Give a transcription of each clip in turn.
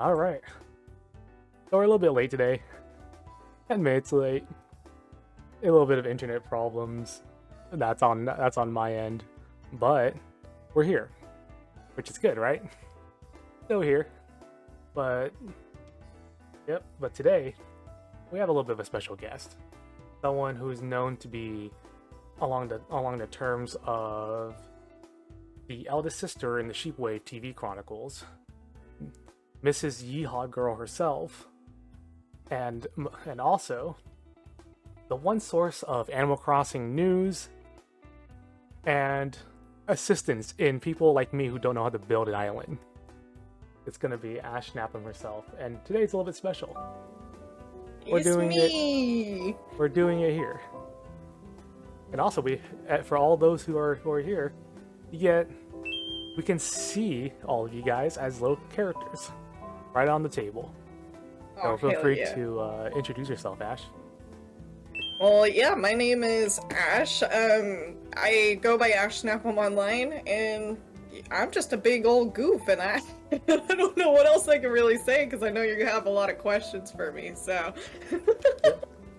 All right. So we're a little bit late today. 10 minutes late. A little bit of internet problems. That's on my end. But we're here, which is good, right? Still here. But yep, but today we have a little bit of a special guest. Someone who's known to be along the terms of the eldest sister in the Sheepwave TV Chronicles, Mrs. Yeehaw Girl herself, and also the one source of Animal Crossing news and assistance in people like me who don't know how to build an island. It's gonna be Ashsnapem herself, and today's a little bit special. We're doing it here, and also for all those who are here, we can see all of you guys as little characters right on the table. So feel free to introduce yourself, Ash. Well, yeah, my name is Ash. I go by Ashsnapem online, and I'm just a big old goof, and I don't know what else I can really say, because I know you have a lot of questions for me, so...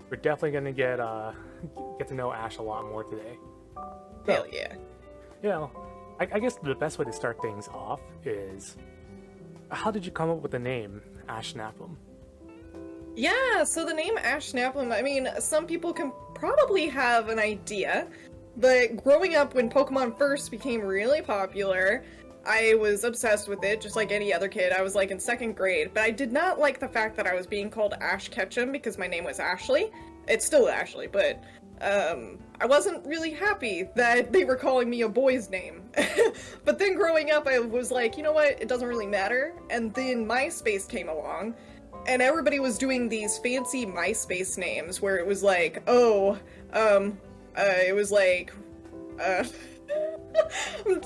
We're definitely going to get to know Ash a lot more today. Hell yeah. You know, I guess the best way to start things off is, how did you come up with the name Ashsnapem? Yeah, so the name Ashsnapem, I mean, some people can probably have an idea, but growing up when Pokemon first became really popular, I was obsessed with it, just like any other kid. I was like in 2nd grade, but I did not like the fact that I was being called Ash Ketchum because my name was Ashley. It's still Ashley, but I wasn't really happy that they were calling me a boy's name. But then growing up, I was like, you know what, it doesn't really matter. And then MySpace came along, and everybody was doing these fancy MySpace names where it was like, it was like,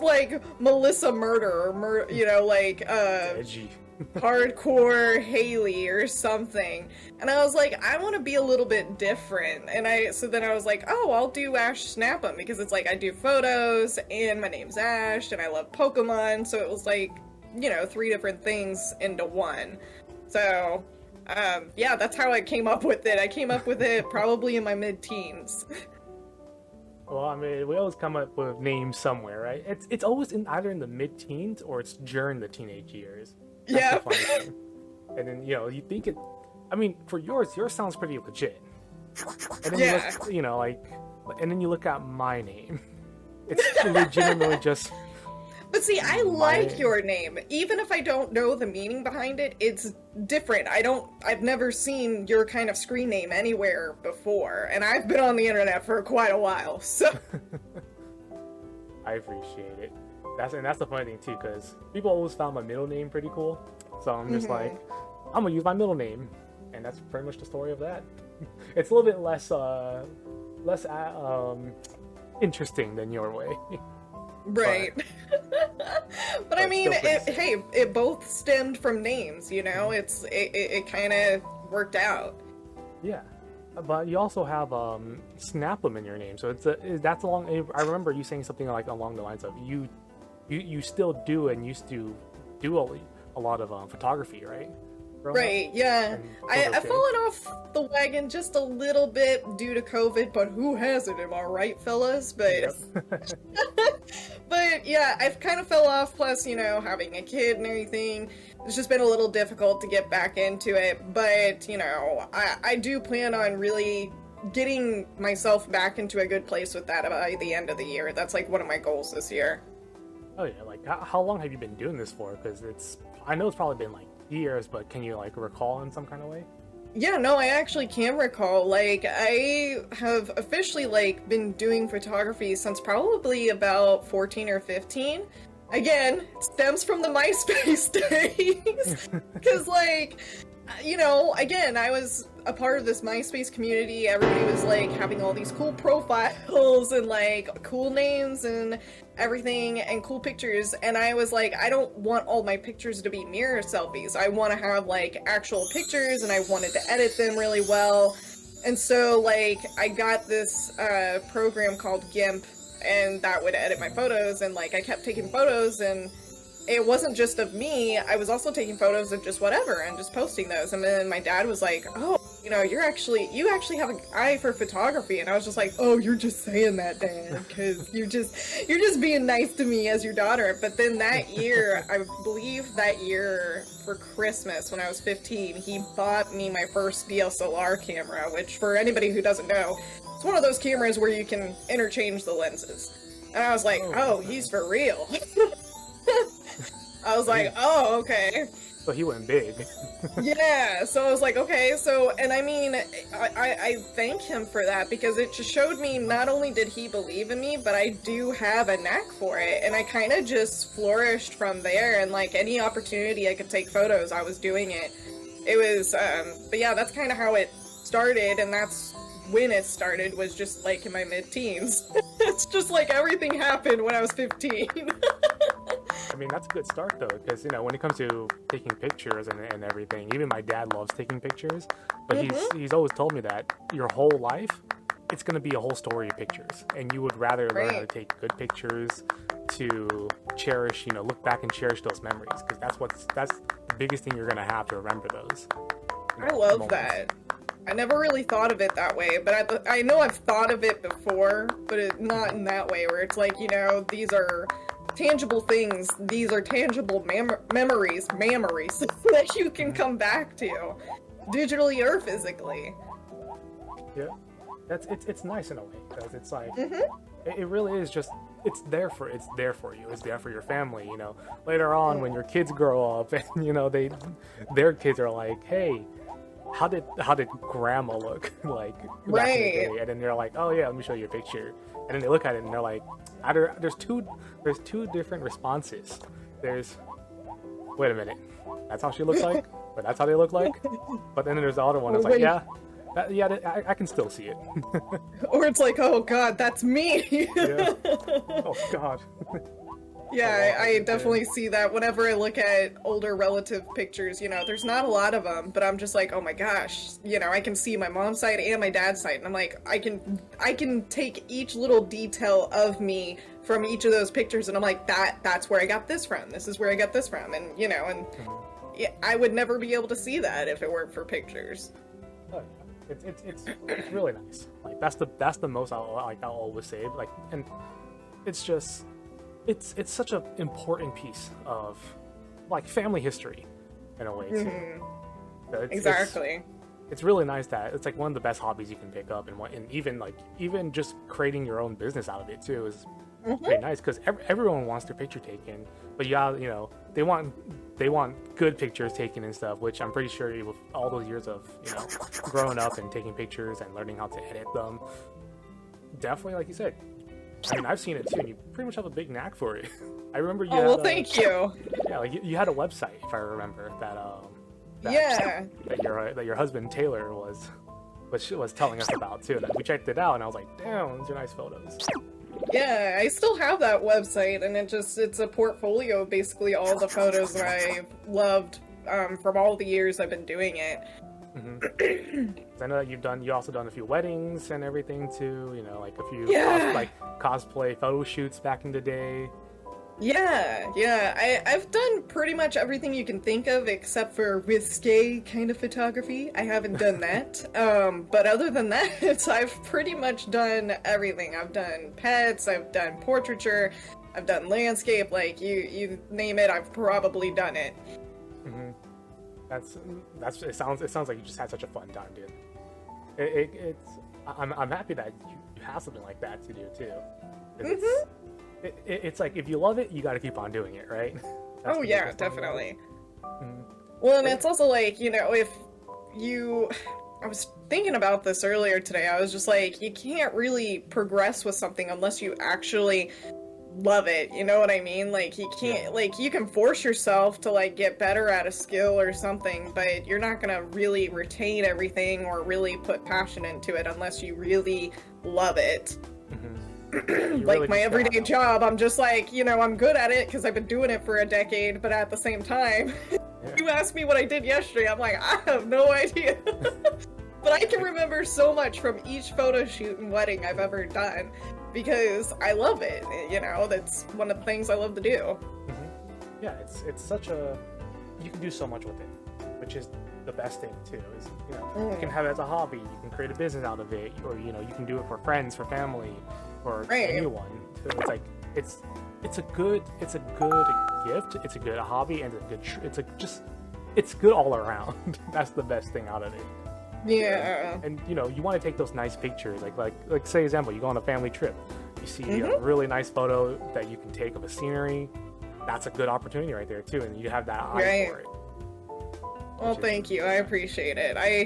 like Melissa Murder, or Edgy. Hardcore Haley or something. And I was like, I want to be a little bit different. And so then I was like, oh, I'll do Ashsnapem, because it's like I do photos and my name's Ash and I love Pokemon. So it was like, 3 different things into one. So, yeah, that's how I came up with it. I came up with it probably in my mid-teens. Well, I mean, we always come up with names somewhere, right? It's always either in the mid-teens or it's during the teenage years. That's Yeah. the funny thing. And then, you think it... I mean, for yours sounds pretty legit. And then you look, and then you look at my name. It's legitimately just... But see, I like your name. Even if I don't know the meaning behind it, it's different. I've never seen your kind of screen name anywhere before, and I've been on the internet for quite a while, so... I appreciate it. That's the funny thing too, because people always found my middle name pretty cool. So I'm just like, I'm gonna use my middle name, and that's pretty much the story of that. It's a little bit less interesting than your way. Right. But I mean, it both stemmed from names, it kind of worked out. Yeah. But you also have Snapem in your name, so that's along. I remember you saying something like along the lines of you still do and used to do a lot of photography, right? Right, yeah. I've fallen off the wagon just a little bit due to COVID, but who hasn't, am I right, fellas? But, yep. but yeah, I've kind of fell off, plus, having a kid and everything. It's just been a little difficult to get back into it, but, I do plan on really getting myself back into a good place with that by the end of the year. That's, like, one of my goals this year. Oh yeah, like, how long have you been doing this for? Because I know it's probably been, like, years, but can you recall in some kind of way? Yeah, no, I actually can recall. I have officially been doing photography since probably about 14 or 15. Again, it stems from the MySpace days. Because again, I was a part of this MySpace community. Everybody was having all these cool profiles and cool names and everything and cool pictures, and I was like, I don't want all my pictures to be mirror selfies. I want to have actual pictures, and I wanted to edit them really well. And so I got this program called GIMP, and that would edit my photos, and I kept taking photos, and it wasn't just of me. I was also taking photos of just whatever and just posting those. And then my dad was like, oh, you know, you actually have an eye for photography. And I was just like, oh, you're just saying that, Dad, because you're just being nice to me as your daughter. But then that year, I believe that year for Christmas when I was 15, he bought me my first DSLR camera, which for anybody who doesn't know, it's one of those cameras where you can interchange the lenses. And I was like, oh, he's for real. I was like, oh, okay. So he went big. Yeah, so I was like, okay, so, and I mean, I thank him for that, because it just showed me not only did he believe in me, but I do have a knack for it, and I kind of just flourished from there, and like any opportunity I could take photos, I was doing it. It was, but yeah, that's kind of how it started, and that's when it started, was just like in my mid-teens. It's just like everything happened when I was 15. I mean, that's a good start, though, because, you know, when it comes to taking pictures and everything, even my dad loves taking pictures, but he's always told me that your whole life, it's going to be a whole story of pictures, and you would rather learn how to take good pictures to cherish, you know, look back and cherish those memories, because that's the biggest thing you're going to have to remember those. I love that. I never really thought of it that way, but I know I've thought of it before, but not in that way, where it's like, you know, these are tangible things, these are tangible memories that you can come back to, digitally or physically. Yeah, it's nice in a way, because it's like, it really is just, it's there for you, it's there for your family, you know. Later on, when your kids grow up, and, you know, their kids are like, hey, how did grandma look like back in the day? And then they're like, oh yeah, let me show you a picture. And then they look at it and they're like, there's two different responses. There's, wait a minute, that's how she looks like, but that's how they look like. But then there's the other one that's like, I can still see it. Or it's like, oh god, that's me. Yeah. Oh god. Yeah, I definitely see that whenever I look at older relative pictures, you know, there's not a lot of them, but I'm just like, oh my gosh, you know, I can see my mom's side and my dad's side, and I'm like, I can take each little detail of me from each of those pictures, and I'm like, that's where I got this from, this is where I got this from, and, you know, and yeah, I would never be able to see that if it weren't for pictures. Oh, yeah. It's really nice. Like, that's the most I'll always say, like, and it's just, it's such an important piece of, like, family history in a way too. So Exactly. It's really nice that it's like one of the best hobbies you can pick up, and even just creating your own business out of it too is pretty nice, because everyone wants their picture taken, but you know, they want good pictures taken and stuff, which I'm pretty sure with all those years of, you know, growing up and taking pictures and learning how to edit them, definitely, like you said, I mean, I've seen it too, and you pretty much have a big knack for it. I remember you had thank you. Yeah, like you had a website, if I remember, that your husband Taylor was telling us about too. That we checked it out, and I was like, damn, these are nice photos. Yeah, I still have that website, and it's a portfolio of basically all the photos that I've loved from all the years I've been doing it. I know that you also done a few weddings and everything too, you know, like a few cosplay photo shoots back in the day. Yeah, I've done pretty much everything you can think of except for risque kind of photography. I haven't done that. But other than that, I've pretty much done everything. I've done pets, I've done portraiture, I've done landscape, like you name it, I've probably done it. It sounds like you just had such a fun time, dude. I'm happy that you have something like that to do too. It's like, if you love it, you got to keep on doing it, right? Oh yeah, definitely. Well, and it's also like, you know, I was thinking about this earlier today. I was just like, you can't really progress with something unless you actually love it, you know what I mean? Like, you can't, like, you can force yourself to, like, get better at a skill or something, but you're not gonna really retain everything or really put passion into it unless you really love it. Like, my everyday job, I'm just like, you know, I'm good at it because I've been doing it for a decade, but at the same time, you asked me what I did yesterday, I'm like, I have no idea. But I can remember so much from each photo shoot and wedding I've ever done, because I love it, you know, that's one of the things I love to do. yeah, it's such a, you can do so much with it, which is the best thing too. Is, you know, you can have it as a hobby, you can create a business out of it, or you know, you can do it for friends, for family, for anyone. So it's like it's a good gift, it's a good hobby, and it's good all around. That's the best thing out of it. Yeah. And you know, you want to take those nice pictures, like say example, you go on a family trip, you see a really nice photo that you can take of a scenery. That's a good opportunity right there too, and you have that eye for it. Well, thank you. I appreciate it. I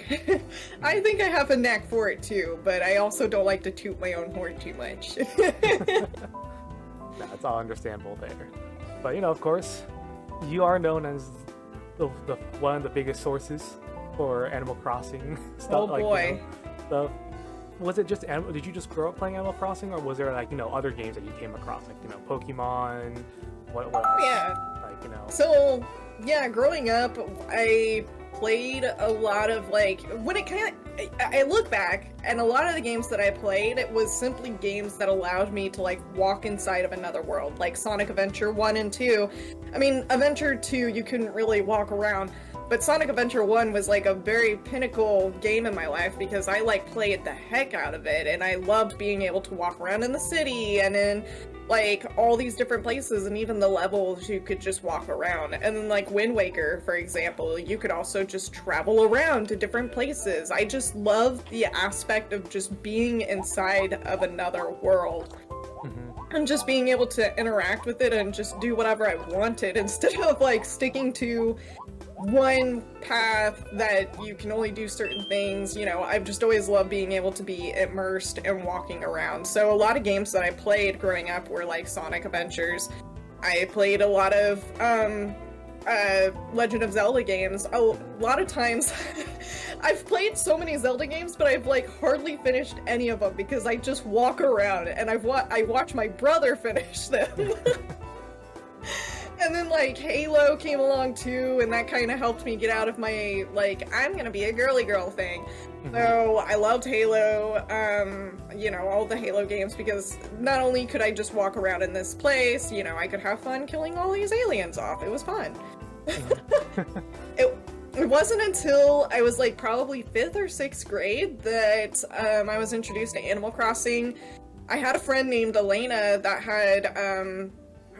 think I have a knack for it too, but I also don't like to toot my own horn too much. That's all understandable there. But you know, of course, you are known as the one of the biggest sources for Animal Crossing stuff. Oh like, boy. You know, was it just did you just grow up playing Animal Crossing, or was there like, you know, other games that you came across, like, you know, Pokemon? What else? Yeah. Like, you know. So yeah, growing up, I played a lot of, like, when it kind of, I look back, and a lot of the games that I played, it was simply games that allowed me to, like, walk inside of another world, like Sonic Adventure 1 and 2. I mean, Adventure 2, you couldn't really walk around, but Sonic Adventure 1 was, like, a very pinnacle game in my life, because I, like, played the heck out of it, and I loved being able to walk around in the city, and in, like, all these different places, and even the levels you could just walk around. And then, like, Wind Waker, for example, you could also just travel around to different places. I just love the aspect of just being inside of another world. And just being able to interact with it and just do whatever I wanted, instead of, like, sticking to one path that you can only do certain things. You know, I've just always loved being able to be immersed and walking around. So a lot of games that I played growing up were like Sonic Adventures. I played a lot of Legend of Zelda games. A lot of times I've played so many Zelda games, but I've, like, hardly finished any of them because I just walk around, and I watch my brother finish them. And then, like, Halo came along too, and that kind of helped me get out of my, like, I'm gonna be a girly girl thing. So I loved Halo, you know, all the Halo games, because not only could I just walk around in this place, you know, I could have fun killing all these aliens off. It was fun. It wasn't until I was, like, probably 5th or 6th grade that I was introduced to Animal Crossing. I had a friend named Elena that had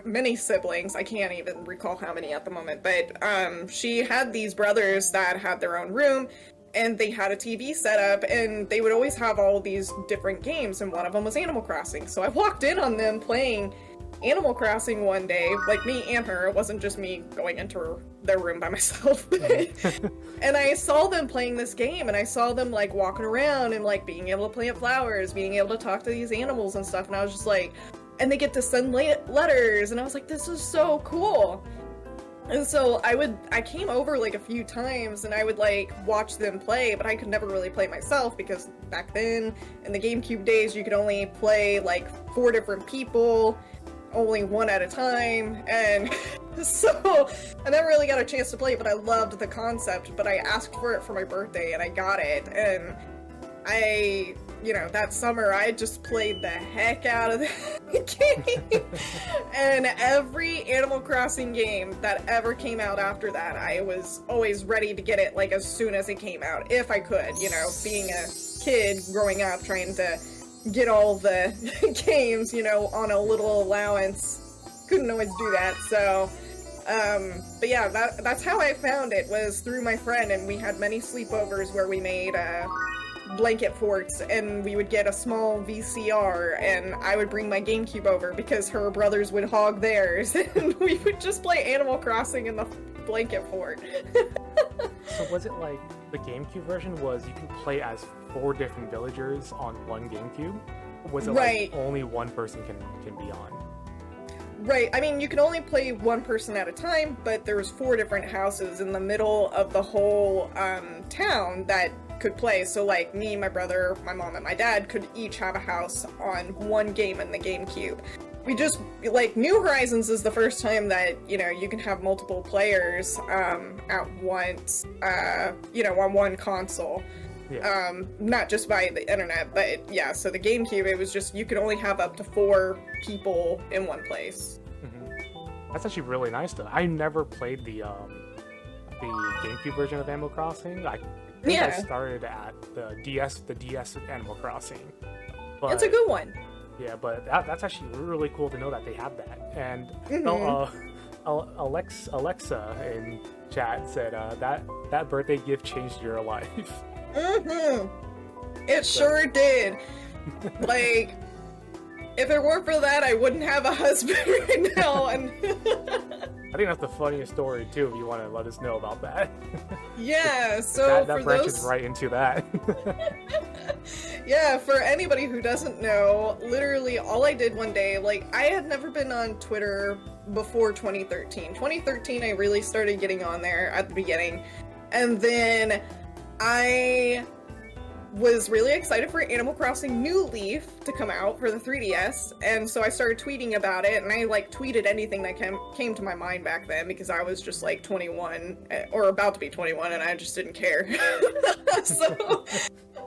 many siblings. I can't even recall how many at the moment, but she had these brothers that had their own room, and they had a TV set up, and they would always have all these different games, and one of them was Animal Crossing. So I walked in on them playing Animal Crossing one day, like, me and her. It wasn't just me going into their room by myself. And I saw them playing this game, and I saw them, like, walking around and, like, being able to plant flowers, being able to talk to these animals and stuff, and I was just like, and they get to send letters, and I was like, this is so cool. And so I came over, like, a few times, and I would, like, watch them play, but I could never really play myself, because back then, in the GameCube days, you could only play, like, 4 different people, only one at a time, and so I never really got a chance to play, but I loved the concept. But I asked for it for my birthday, and I got it, and you know, that summer I just played the heck out of the game. And every Animal Crossing game that ever came out after that, I was always ready to get it, like, as soon as it came out, if I could, you know, being a kid growing up trying to get all the games, you know, on a little allowance. Couldn't always do that, so but yeah, that's how I found it, was through my friend, and we had many sleepovers where we made blanket forts, and we would get a small VCR, and I would bring my GameCube over because her brothers would hog theirs, and we would just play Animal Crossing in the blanket fort. So was it like the GameCube version was you can play as 4 different villagers on one GameCube? Or was it like only one person can be on? Right, I mean, you can only play one person at a time, but there was 4 different houses in the middle of the whole town that could play. So, like, me, my brother, my mom, and my dad could each have a house on one game in the GameCube. We just, like, New Horizons is the first time that, you know, you can have multiple players at once, you know, on one console. Yeah. Not just by the internet, but yeah, so the GameCube, it was just, you could only have up to 4 people in one place. That's actually really nice though. I never played the GameCube version of Animal Crossing. I think I started at the DS Animal Crossing. But, it's a good one. Yeah, but that's actually really cool to know that they have that. And Alexa in chat said that birthday gift changed your life. It sure did. Like, if it weren't for that, I wouldn't have a husband right now. And I think that's the funniest story too. If you want to let us know about that. Yeah. So that for branches those... right into that. Yeah, for anybody who doesn't know, literally all I did one day, like, I had never been on Twitter before 2013. 2013, I really started getting on there at the beginning. And then I was really excited for Animal Crossing New Leaf to come out for the 3DS, and so I started tweeting about it, and I, like, tweeted anything that came to my mind back then, because I was just, like, 21, or about to be 21, and I just didn't care. So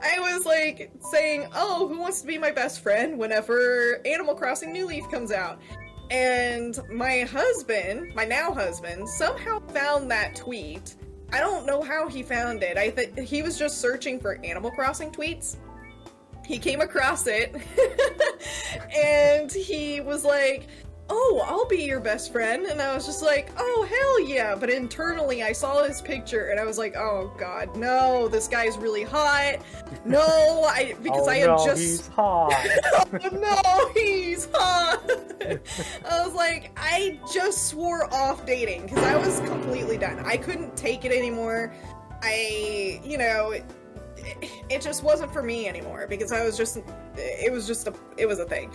I was, like, saying, oh, who wants to be my best friend whenever Animal Crossing New Leaf comes out? And my husband, my now husband, somehow found that tweet. I don't know how he found it. I think he was just searching for Animal Crossing tweets. He came across it, and he was like, oh, I'll be your best friend. And I was just like, oh, hell yeah. But internally, I saw his picture, and I was like, oh, God, no, this guy's really hot. No, because I had just... he's hot. Oh, no, he's hot. I was like, I just swore off dating, because I was completely done. I couldn't take it anymore. It just wasn't for me anymore, because it was a thing.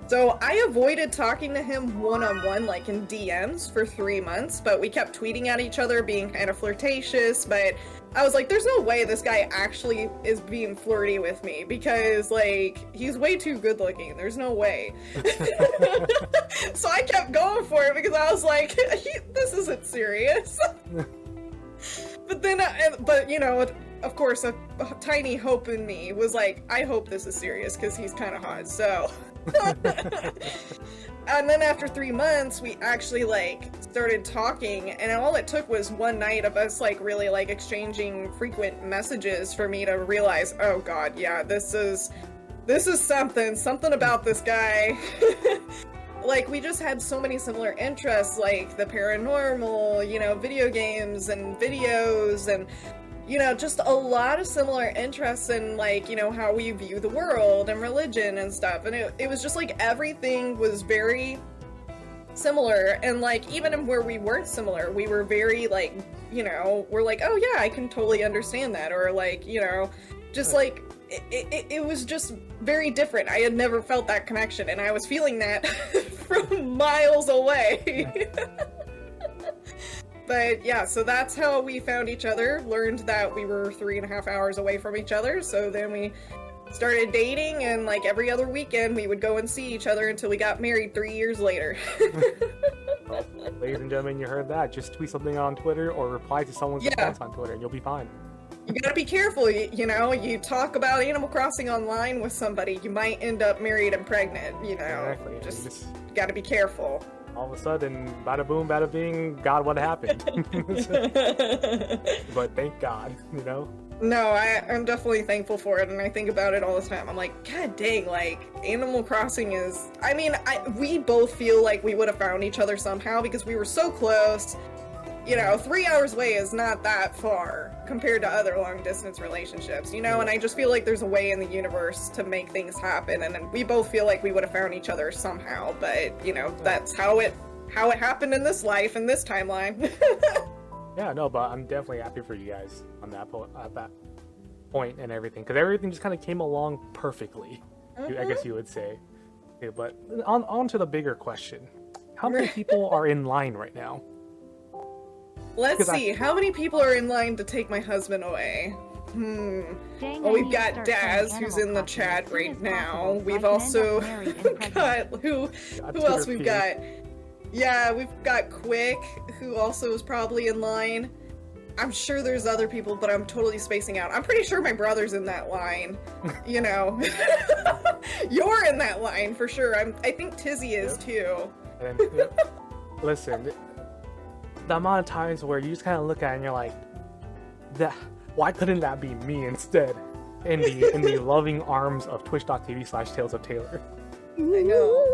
So I avoided talking to him one-on-one, like in DMs, for 3 months, but we kept tweeting at each other, being kind of flirtatious, but I was like, there's no way this guy actually is being flirty with me, because, like, he's way too good looking. There's no way. So I kept going for it, because I was like, this isn't serious. But then, of course, a tiny hope in me was like, I hope this is serious, because he's kind of hot, so... And then after 3 months, we actually, like, started talking, and all it took was one night of us, like, really, like, exchanging frequent messages for me to realize, oh god, yeah, this is something about this guy. Like, we just had so many similar interests, like the paranormal, video games and videos, and just a lot of similar interests in, like, how we view the world and religion and stuff. And it was just, like, everything was very similar. And, like, even where we weren't similar, we were very, like, we're like, oh, yeah, I can totally understand that. Or, like, just, like, it was just very different. I had never felt that connection, and I was feeling that from miles away. But yeah, so that's how we found each other, learned that we were 3.5 hours away from each other, so then we started dating, and like every other weekend we would go and see each other until we got married 3 years later. Well, ladies and gentlemen, you heard that. Just tweet something on Twitter or reply to someone's response on Twitter and you'll be fine. You gotta be careful, you talk about Animal Crossing online with somebody, you might end up married and pregnant, Exactly. Just gotta be careful. All of a sudden, bada boom, bada bing, God, what happened? But thank God, No, I'm definitely thankful for it, and I think about it all the time. I'm like, god dang, like, Animal Crossing is... we both feel like we would have found each other somehow, because we were so close. 3 hours away is not that far compared to other long-distance relationships, and I just feel like there's a way in the universe to make things happen, and we both feel like we would have found each other somehow, but, that's how it happened in this life, in this timeline. Yeah, no, but I'm definitely happy for you guys on that point and everything, because everything just kind of came along perfectly, I guess you would say. Okay, but on to the bigger question. How many people are in line right now? Let's see, how many people are in line to take my husband away? Well, we've got Daz, who's in the chat right now. We've also got, who else we've got? Yeah, we've got Quick, who also is probably in line. I'm sure there's other people, but I'm totally spacing out. I'm pretty sure my brother's in that line, You're in that line, for sure. I think Tizzy is, too. listen, the amount of times where you just kind of look at it and you're like, why couldn't that be me instead? In the loving arms of twitch.tv/Tales of Taylor. I know.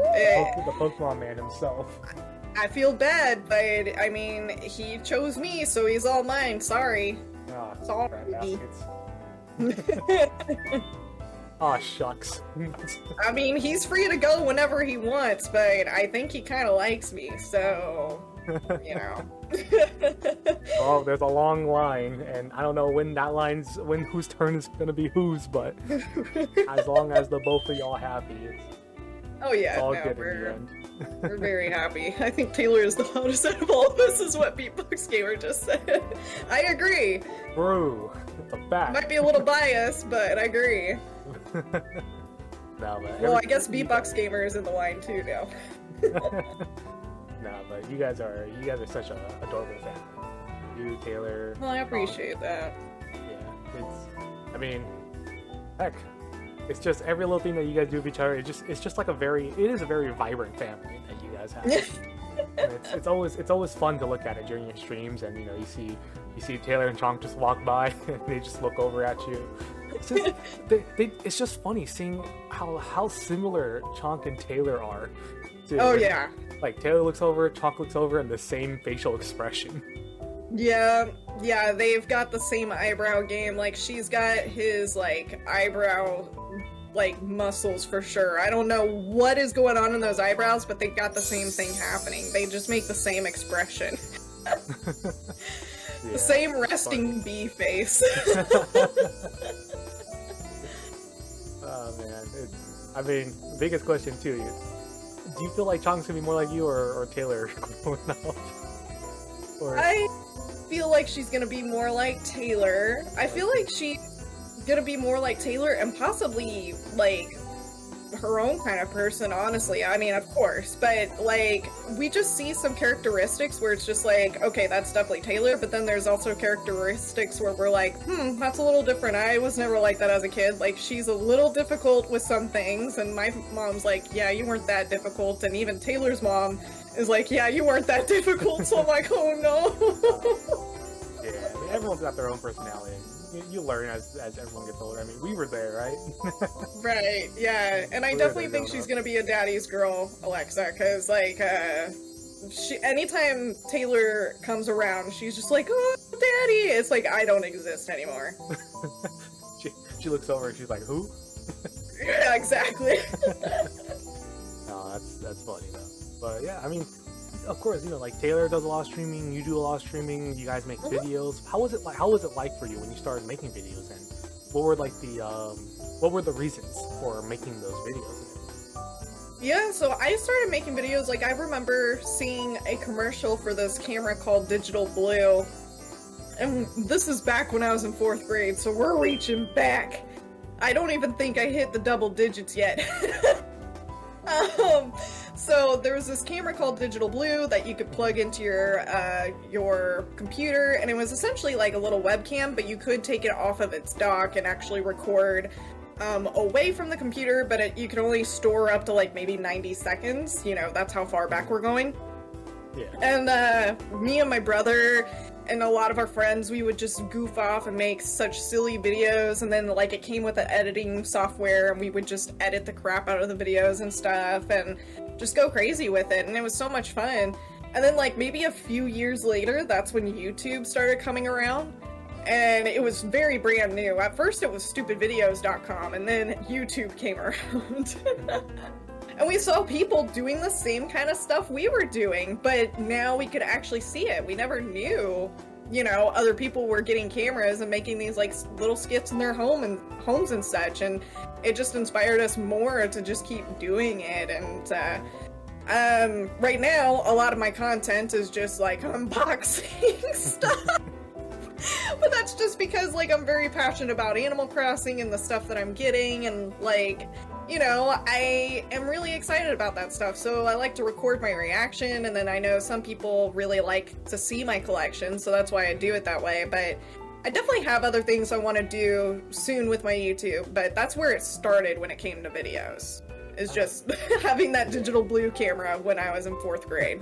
The Pokemon man himself. I feel bad, but I mean, he chose me, so he's all mine. Sorry. Oh, Sorry. Aw, shucks. I mean, he's free to go whenever he wants, but I think he kind of likes me, so, you know. Oh, there's a long line, and I don't know when whose turn is gonna be whose, but as long as the both of y'all happy, it's all good in the end. We're very happy. I think Taylor is the hottest out of all of us, is what Beatbox Gamer just said. I agree. True. It's a fact. Might be a little biased, but I agree. No, but well, I guess Beatbox Gamer is in the line too now. No, but you guys are such an adorable family. You, Taylor. Well, I appreciate that. Yeah, I mean, heck, it's just every little thing that you guys do with each other. It is a very vibrant family that you guys have. And it's always fun to look at it during your streams, and you see Taylor and Chonk just walk by, and they just look over at you. It's just funny seeing how similar Chonk and Taylor are. Oh yeah. Like Taylor looks over, Chonk looks over, and the same facial expression. Yeah, they've got the same eyebrow game. Like, she's got his, like, eyebrow, like, muscles for sure. I don't know what is going on in those eyebrows, but they've got the same thing happening. They just make the same expression. The same resting bee face. Oh, man. I mean, biggest question, too. Do you feel like Chonk's gonna be more like you or Taylor growing up? I feel like she's gonna be more like Taylor. I feel like she's gonna be more like Taylor and possibly like her own kind of person, honestly. I mean, of course, but like we just see some characteristics where it's just like, okay, that's definitely Taylor, but then there's also characteristics where we're like, that's a little different. I was never like that as a kid. Like, she's a little difficult with some things, and my mom's like, yeah, you weren't that difficult, and even Taylor's mom is like, yeah, you weren't that difficult, so I'm like, oh no. Yeah, I mean, everyone's got their own personality. You learn as everyone gets older. I mean, we were there, right? Right, yeah. And I definitely think she's gonna be a daddy's girl, Alexa, because, like, anytime Taylor comes around, she's just like, oh, daddy! It's like, I don't exist anymore. she looks over and she's like, who? Yeah, exactly. No, that's funny, though. But, yeah, I mean, of course, like Taylor does a lot of streaming, you do a lot of streaming, you guys make videos. How was it like for you when you started making videos, and what were the reasons for making those videos? Yeah, so I started making videos, like, I remember seeing a commercial for this camera called Digital Blue, and this is back when I was in 4th grade, so we're reaching back. I don't even think I hit the double digits yet. So there was this camera called Digital Blue that you could plug into your computer, and it was essentially like a little webcam, but you could take it off of its dock and actually record away from the computer, but you could only store up to like maybe 90 seconds. That's how far back we're going. Yeah. And me and my brother and a lot of our friends, we would just goof off and make such silly videos, and then like it came with an editing software, and we would just edit the crap out of the videos and stuff and just go crazy with it, and it was so much fun. And then like maybe a few years later, that's when YouTube started coming around, and it was very brand new. At first it was stupidvideos.com, and then YouTube came around. And we saw people doing the same kind of stuff we were doing, but now we could actually see it. We never knew, other people were getting cameras and making these like little skits in their homes and such, and it just inspired us more to just keep doing it. And right now, a lot of my content is just like unboxing stuff. But that's just because like I'm very passionate about Animal Crossing and the stuff that I'm getting, and like, I am really excited about that stuff, so I like to record my reaction, and then I know some people really like to see my collection, so that's why I do it that way. But I definitely have other things I want to do soon with my YouTube, but that's where it started when it came to videos. Is just having that Digital Blue camera when I was in 4th grade.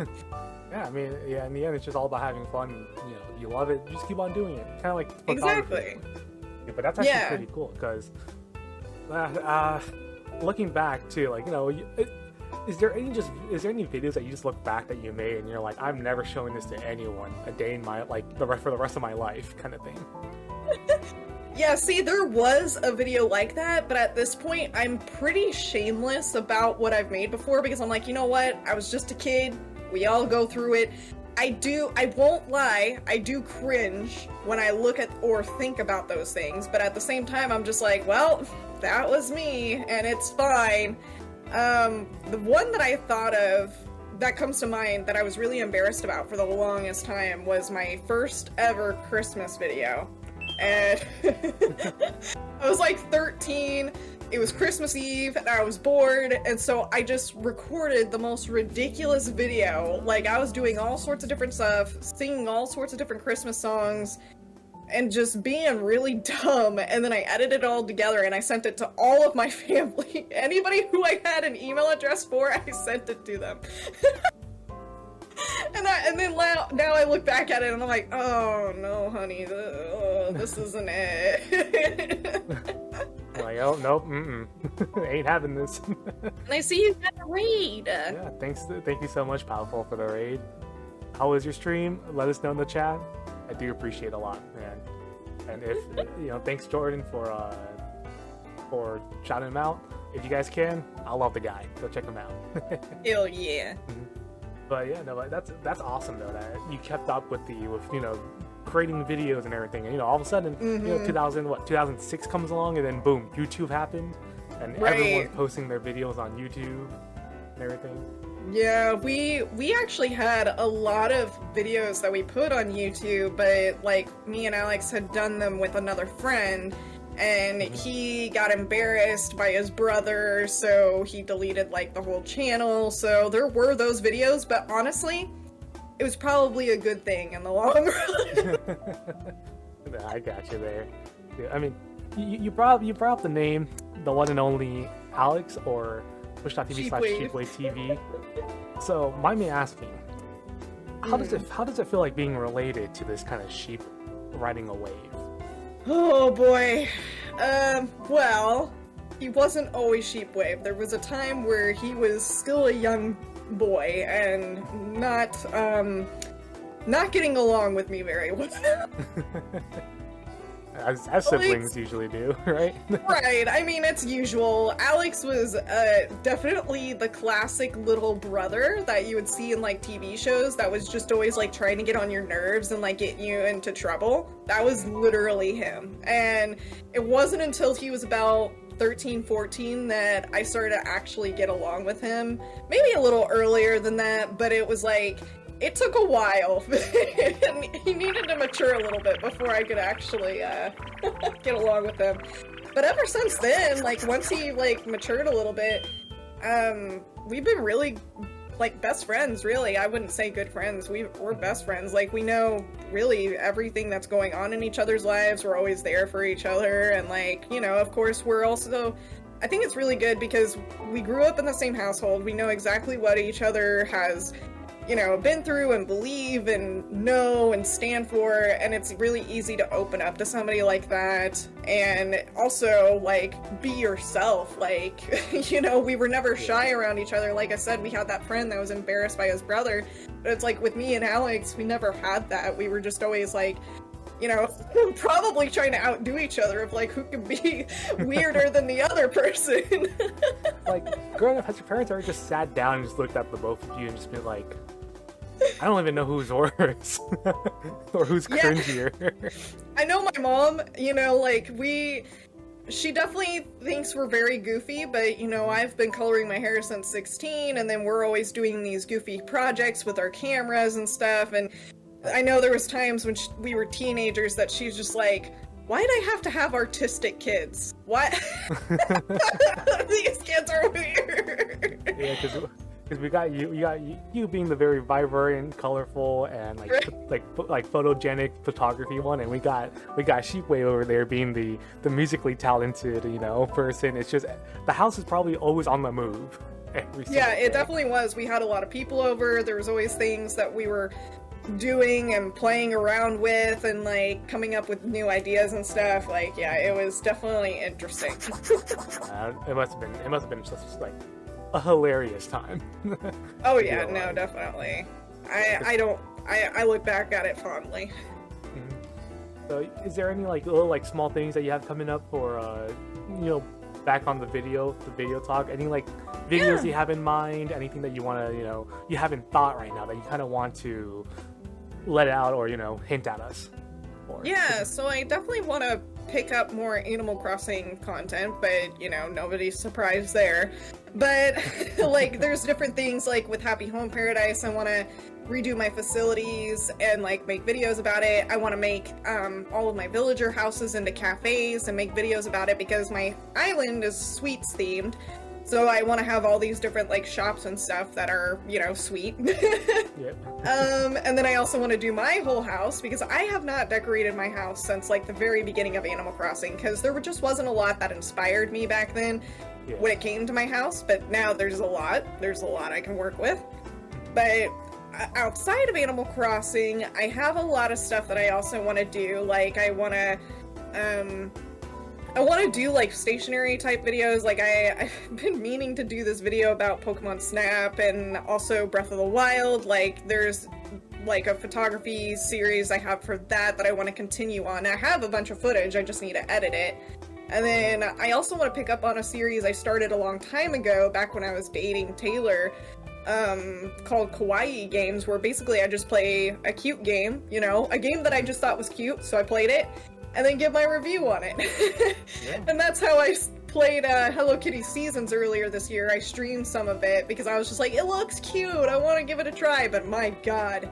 Yeah, I mean, yeah, in the end, it's just all about having fun. You know, you love it, you just keep on doing it. Kind of like photography. Exactly. Yeah, but that's actually pretty cool because, looking back too, like, you know, is there any videos that you just look back that you made and you're like, I'm never showing this to anyone a day in my for the rest of my life kind of thing? Yeah, see, there was a video like that, but at this point, I'm pretty shameless about what I've made before because I'm like, you know what? I was just a kid. We all go through it. I won't lie, I do cringe when I look at or think about those things, but at the same time, I'm just like, well, that was me, and it's fine. The one that I thought of that comes to mind that I was really embarrassed about for the longest time was my first ever Christmas video. And I was like 13, it was Christmas Eve, and I was bored, and so I just recorded the most ridiculous video. Like, I was doing all sorts of different stuff, singing all sorts of different Christmas songs, and just being really dumb, and then I edited it all together, and I sent it to all of my family. Anybody who I had an email address for, I sent it to them. And then now I look back at it and I'm like, oh no, honey, this isn't it. Like, oh nope, ain't having this. And I see you got a raid. Yeah, thank you so much, Powerful, for the raid. How was your stream? Let us know in the chat. I do appreciate it a lot, man. And if you know, thanks Jordan for shouting him out. If you guys can, I love the guy. Go check him out. Hell yeah. But yeah, no, that's awesome though that you kept up with you know, creating videos and everything. And you know, all of a sudden, you know, 2006 comes along, and then boom, YouTube happened, and everyone's posting their videos on YouTube and everything. Yeah, we actually had a lot of videos that we put on YouTube, but like me and Alex had done them with another friend, and he got embarrassed by his brother, so he deleted like the whole channel. So there were those videos, but honestly, it was probably a good thing in the long run. I got you there. Yeah, I mean, you brought up the name, the one and only Alex, or twitch.tv/sheepwave.tv. So, mind me asking, how does it feel like being related to this kind of sheep riding a wave? Oh boy. Well, he wasn't always Sheepwave. There was a time where he was still a young boy and not getting along with me very well. As siblings usually do, right? Right, I mean, it's usual. Alex was definitely the classic little brother that you would see in, like, TV shows that was just always, like, trying to get on your nerves and, like, get you into trouble. That was literally him. And it wasn't until he was about 13, 14 that I started to actually get along with him. Maybe a little earlier than that, but it was, like, it took a while. He needed to mature a little bit before I could actually get along with him. But ever since then, like, once he, like, matured a little bit, we've been really, like, best friends, really. I wouldn't say good friends. We're best friends. Like, we know really everything that's going on in each other's lives. We're always there for each other. And, like, you know, of course, we're also... I think it's really good because we grew up in the same household. We know exactly what each other has... you know, been through and believe and know and stand for, and it's really easy to open up to somebody like that, and also, like, be yourself. Like, you know, we were never shy around each other. Like I said, we had that friend that was embarrassed by his brother, but it's like, with me and Alex, we never had that. We were just always, like, you know, probably trying to outdo each other of, like, who can be weirder than the other person. Like, growing up, has your parents ever just sat down and just looked at the both of you and just been like, I don't even know who's worse or who's cringier? I know my mom, you know, like, she definitely thinks we're very goofy, but, you know, I've been coloring my hair since 16, and then we're always doing these goofy projects with our cameras and stuff, and I know there was times when we were teenagers that she's just like, why'd I have to have artistic kids? Why? These kids are weird. Yeah, because we got you being the very vibrant, colorful, and like photogenic photography one, and we got Sheepwave over there being the musically talented, you know, person. It's just the house is probably always on the move, every single Yeah, it day. definitely was. We had a lot of people over. There was always things that we were doing and playing around with and like coming up with new ideas and stuff. Like, yeah, it was definitely interesting. It must have been just like a hilarious time. Oh yeah, Yeah, no, right. definitely. I look back at it fondly. So, is there any like little like small things that you have coming up for back on the video talk? Any like videos Yeah. you have in mind? Anything that you want to you haven't thought right now that you kind of want to let out or hint at us? Or, Yeah, so I definitely want to pick up more Animal Crossing content, but nobody's surprised there. But like, there's different things like with Happy Home Paradise. I want to redo my facilities and like make videos about it. I want to make all of my villager houses into cafes and make videos about it because my island is sweets themed. So I want to have all these different like shops and stuff that are, sweet. Yep. And then I also want to do my whole house because I have not decorated my house since like the very beginning of Animal Crossing because there just wasn't a lot that inspired me back then Yeah. when it came to my house, but now there's a lot I can work with. But outside of Animal Crossing, I have a lot of stuff that I also want to do. Like I want to do like stationary type videos. Like I've been meaning to do this video about Pokemon Snap and also Breath of the Wild. Like there's like a photography series I have for that I want to continue on. I have a bunch of footage, I just need to edit it. And then I also want to pick up on a series I started a long time ago, back when I was dating Taylor, called Kawaii Games, where basically I just play a cute game, a game that I just thought was cute, so I played it, and then give my review on it. Yeah. And that's how I played Hello Kitty Seasons earlier this year. I streamed some of it because I was just like, it looks cute, I want to give it a try, but my god.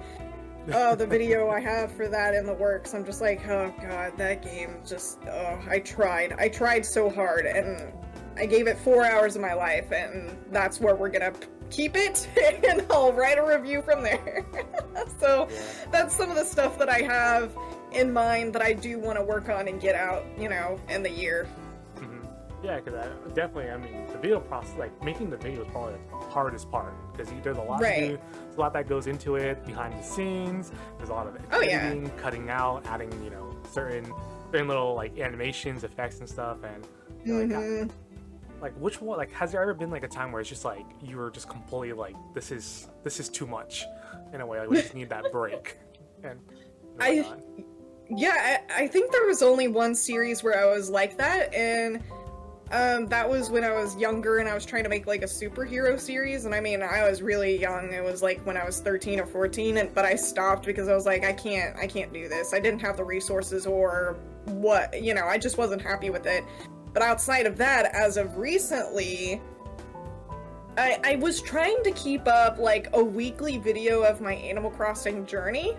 Oh, the video I have for that in the works. I'm just like, oh god, that game just, I tried so hard, and I gave it 4 hours of my life, and that's where we're gonna keep it, and I'll write a review from there. So, that's some of the stuff that I have in mind that I do want to work on and get out, in the year. Yeah, because definitely, the video process, like making the video is probably the hardest part because there's a lot to do. There's a lot that goes into it behind the scenes. There's a lot of editing, cutting out, adding, certain little like animations, effects, and stuff. And like which one? Like, has there ever been like a time where it's just like you were just completely like, this is too much in a way? Like we just need that break. And I think there was only one series where I was like that, and that was when I was younger and I was trying to make like a superhero series, and I was really young. It was like when I was 13 or 14, but I stopped because I was like, I can't do this. I didn't have the resources or what, I just wasn't happy with it. But outside of that, as of recently, I was trying to keep up like a weekly video of my Animal Crossing journey,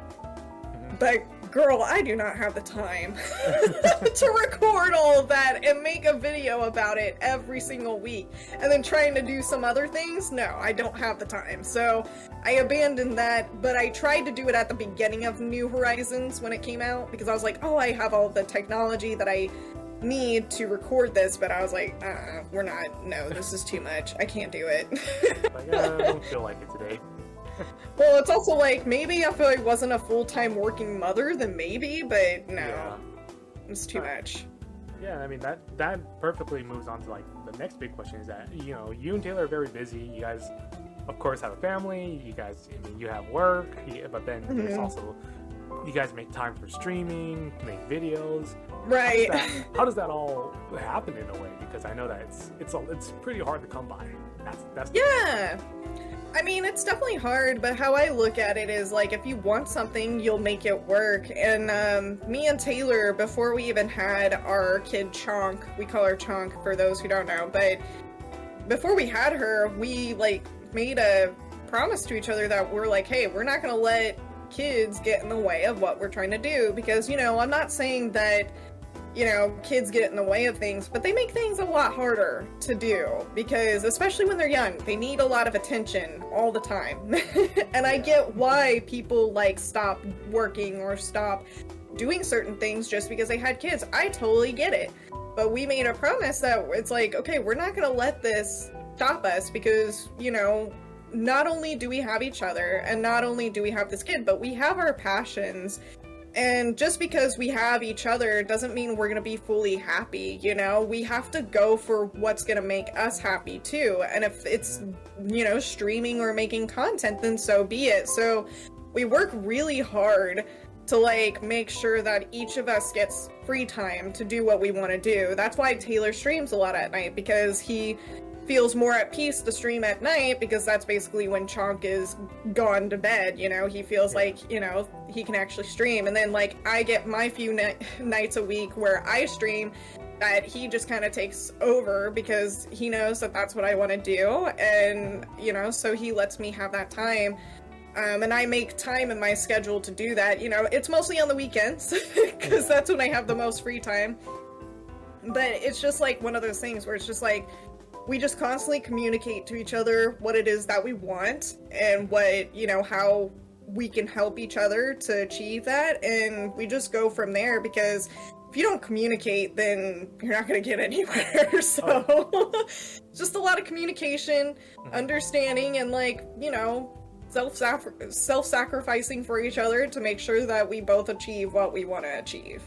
but girl, I do not have the time to record all of that and make a video about it every single week. And then trying to do some other things, no, I don't have the time. So I abandoned that, but I tried to do it at the beginning of New Horizons when it came out, because I was like, oh, I have all the technology that I need to record this, but I was like, this is too much. I can't do it. like, I don't feel like it today. Well, it's also like, maybe if I wasn't a full-time working mother, then maybe, but no. Yeah. It's too much. Yeah, that perfectly moves on to like the next big question is that, you and Taylor are very busy. You guys, of course, have a family. You guys, you have work, but then there's also, you guys make time for streaming, make videos. Right. How does that all happen in a way? Because I know that it's pretty hard to come by. That's Yeah. It's definitely hard, but how I look at it is like, if you want something, you'll make it work. And me and Taylor, before we even had our kid Chonk, we call her Chonk for those who don't know, but before we had her, we like made a promise to each other that we're like, hey, we're not gonna let kids get in the way of what we're trying to do, because I'm not saying that kids get in the way of things, but they make things a lot harder to do, because especially when they're young, they need a lot of attention all the time. And I get why people like stop working or stop doing certain things just because they had kids. I totally get it. But we made a promise that it's like, okay, we're not gonna let this stop us because, you know, not only do we have each other and not only do we have this kid, but we have our passions. And just because we have each other doesn't mean we're going to be fully happy, you know? We have to go for what's going to make us happy too. And if it's, you know, streaming or making content, then so be it. So we work really hard to like make sure that each of us gets free time to do what we want to do. That's why Taylor streams a lot at night, because he feels more at peace to stream at night, because that's basically when Chonk is gone to bed, you know? He feels like, you know, he can actually stream. And then like I get my few nights a week where I stream that he just kind of takes over, because he knows that that's what I want to do. And, you know, so he lets me have that time. And I make time in my schedule to do that. You know, it's mostly on the weekends, because that's when I have the most free time. But it's just like one of those things where it's just like, we just constantly communicate to each other what it is that we want and what, you know, how we can help each other to achieve that. And we just go from there, because if you don't communicate, then you're not going to get anywhere. So just a lot of communication, understanding, and like, you know, self-sacrificing for each other to make sure that we both achieve what we want to achieve.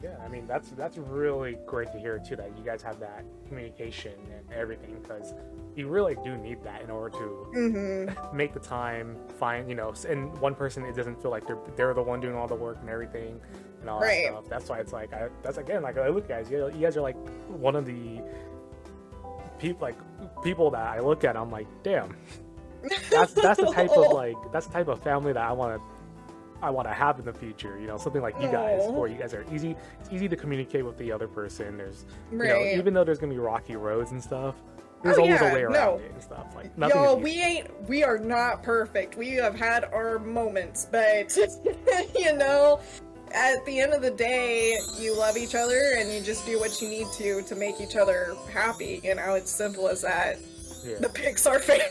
Yeah, I mean, that's really great to hear too, that you guys have that communication and everything, because you really do need that in order to make the time, find, you know, and one person, it doesn't feel like they're the one doing all the work and everything and all that stuff. That's why it's like, that's again, like, I look at you guys are like one of the people that I look at, I'm like, damn, that's the type of like, that's the type of family that I want to have in the future, you know, something like you guys, where you guys are it's easy to communicate with the other person. There's, you know, even though there's gonna be rocky roads and stuff, there's always a way around it and stuff. Like, nothing we are not perfect. We have had our moments, but you know, at the end of the day, you love each other and you just do what you need to make each other happy. You know, it's simple as that. Yeah. The Pixar family.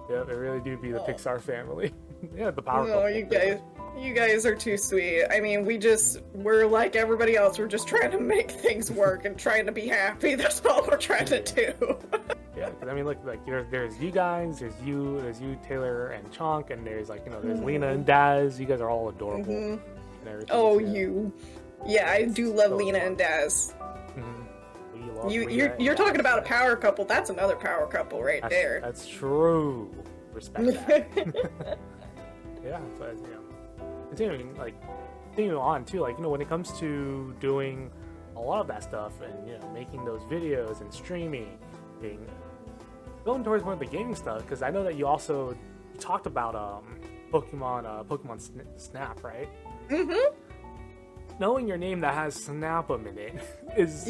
Yeah, they really do be the Pixar family. Yeah, the power couple. No, you guys are too sweet. I mean, we're like everybody else. We're just trying to make things work and trying to be happy. That's all we're trying to do. Yeah, because I mean, look, like, there's you guys, there's you, Taylor, and Chonk, and there's like, you know, there's Lena and Daz. You guys are all adorable. And everything. Oh, so, yeah, I do love Lena and Daz. You're talking about a power couple. That's another power couple there. That's true. Respect that. Yeah, but you know, continuing on too, like, you know, when it comes to doing a lot of that stuff and, you know, making those videos and streaming, going towards more of the gaming stuff, because I know that you also talked about Pokemon Snap, right? Knowing your name that has Snapem in it is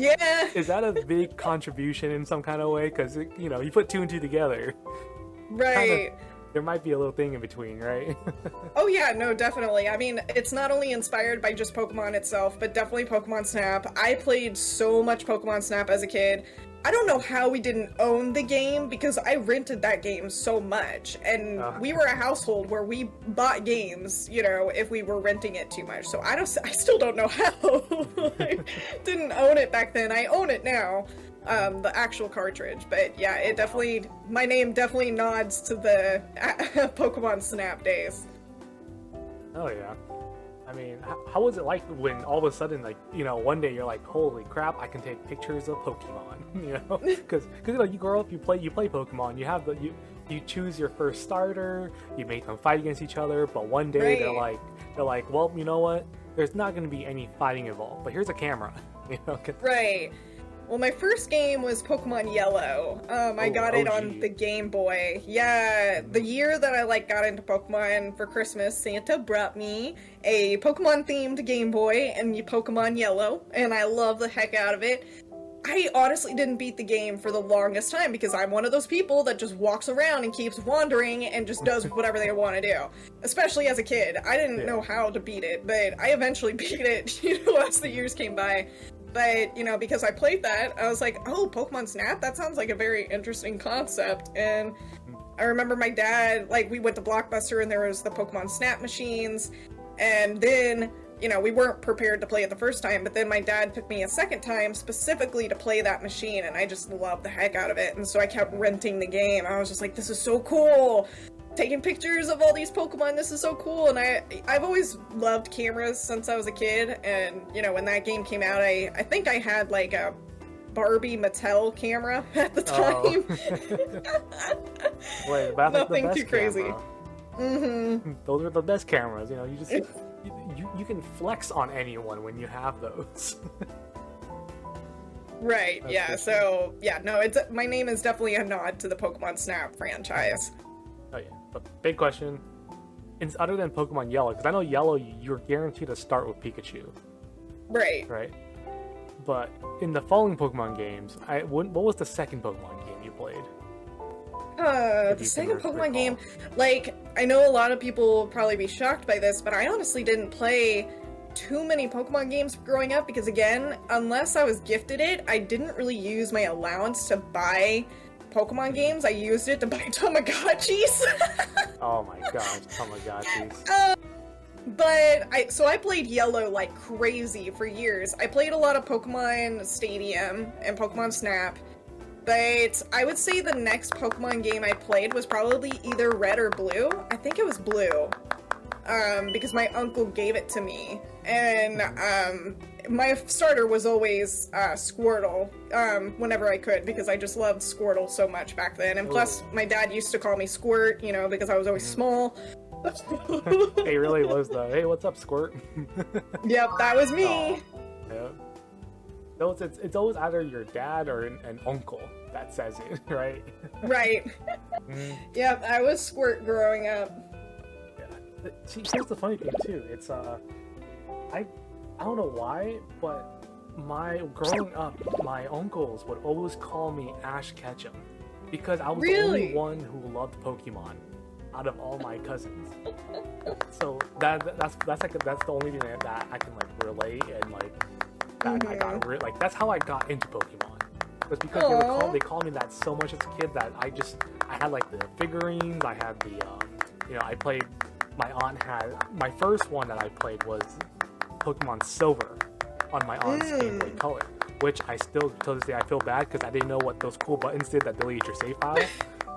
that a big contribution in some kind of way? Because, you know, you put two and two together, right? There might be a little thing in between, right? Oh yeah, no, definitely. I mean, it's not only inspired by just Pokemon itself, but definitely Pokemon Snap. I played so much Pokemon Snap as a kid. I don't know how we didn't own the game, because I rented that game so much, and we were a household where we bought games, you know, if we were renting it too much. So I still don't know how. I didn't own it back then. I own it now, the actual cartridge. But yeah, my name definitely nods to the Pokemon Snap days. Oh yeah. I mean, how was it like when all of a sudden, like, you know, one day you're like, holy crap, I can take pictures of Pokemon, you know? Because you know, you grow up, you play Pokemon, you choose your first starter, you make them fight against each other, but one day they're like, well, you know what? There's not going to be any fighting involved, but here's a camera, you know? Right. Well, my first game was Pokemon Yellow. I got it on the Game Boy. Yeah, the year that I got into Pokemon for Christmas, Santa brought me a Pokemon-themed Game Boy and Pokemon Yellow, and I love the heck out of it. I honestly didn't beat the game for the longest time, because I'm one of those people that just walks around and keeps wandering and just does whatever they want to do. Especially as a kid. I didn't know how to beat it, but I eventually beat it, you know, as the years came by. But, you know, because I played that, I was like, oh, Pokemon Snap? That sounds like a very interesting concept. And I remember my dad, we went to Blockbuster and there was the Pokemon Snap machines. And then you know, we weren't prepared to play it the first time, but then my dad took me a second time specifically to play that machine, and I just loved the heck out of it, and so I kept renting the game. I was just like, this is so cool! Taking pictures of all these Pokemon, this is so cool, and I've always loved cameras since I was a kid, and, you know, when that game came out, I think I had, like, a Barbie Mattel camera at the time. Oh. Wait, that's nothing like the too best crazy. Camera. Mm-hmm. Those are the best cameras, you know, you just, you can flex on anyone when you have those. Right, That's yeah, good. so, yeah, no, my name is definitely a nod to the Pokemon Snap franchise. Oh yeah, but big question, other than Pokemon Yellow, because I know Yellow, you're guaranteed to start with Pikachu, Right. right? But in the following Pokemon games, what was the second Pokemon game you played? The second Pokemon game, like, I know a lot of people will probably be shocked by this, but I honestly didn't play too many Pokemon games growing up because, again, unless I was gifted it, I didn't really use my allowance to buy Pokemon games. I used it to buy Tamagotchis. Oh my gosh, Tamagotchis. But I played Yellow like crazy for years. I played a lot of Pokemon Stadium and Pokemon Snap, but I would say the next Pokemon game I played was probably either Red or Blue. I think it was Blue, because my uncle gave it to me, and my starter was always Squirtle, whenever I could, because I just loved Squirtle so much back then, and plus my dad used to call me Squirt, you know, because I was always small. It really was though. Hey, what's up, Squirt? Yep, that was me. Aw. Yeah. No, it's always either your dad or an uncle that says it, right? Right. Yep, I was Squirt growing up. Yeah. See, here's the funny thing too. It's I don't know why, but growing up, my uncles would always call me Ash Ketchum because I was the only one who loved Pokemon out of all my cousins. So that's the only thing that I can like relate and like that I got that's how I got into Pokemon. It was because they called me that so much as a kid that I had like the figurines, I had the you know, I played, my aunt had, my first one that I played was Pokemon Silver on my aunt's Game Boy Color, which I still, to this day, I feel bad because I didn't know what those cool buttons did that delete your save file.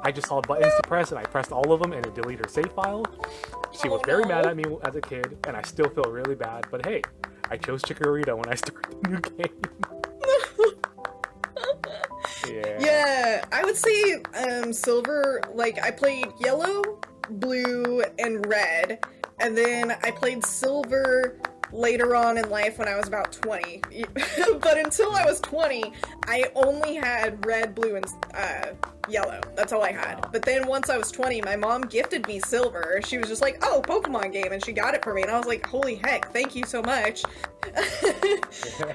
I just saw buttons to press, and I pressed all of them, and it deleted her save file. She was very mad at me as a kid, and I still feel really bad, but hey, I chose Chikorita when I started the new game. Yeah, I would say Silver, like, I played Yellow, Blue, and Red, and then I played Silver later on in life when I was about 20. But until I was 20, I only had Red, Blue, and Yellow. That's all I had. But then once I was 20, my mom gifted me Silver. She was just like, oh, Pokemon game, and she got it for me, and I was like, holy heck, thank you so much.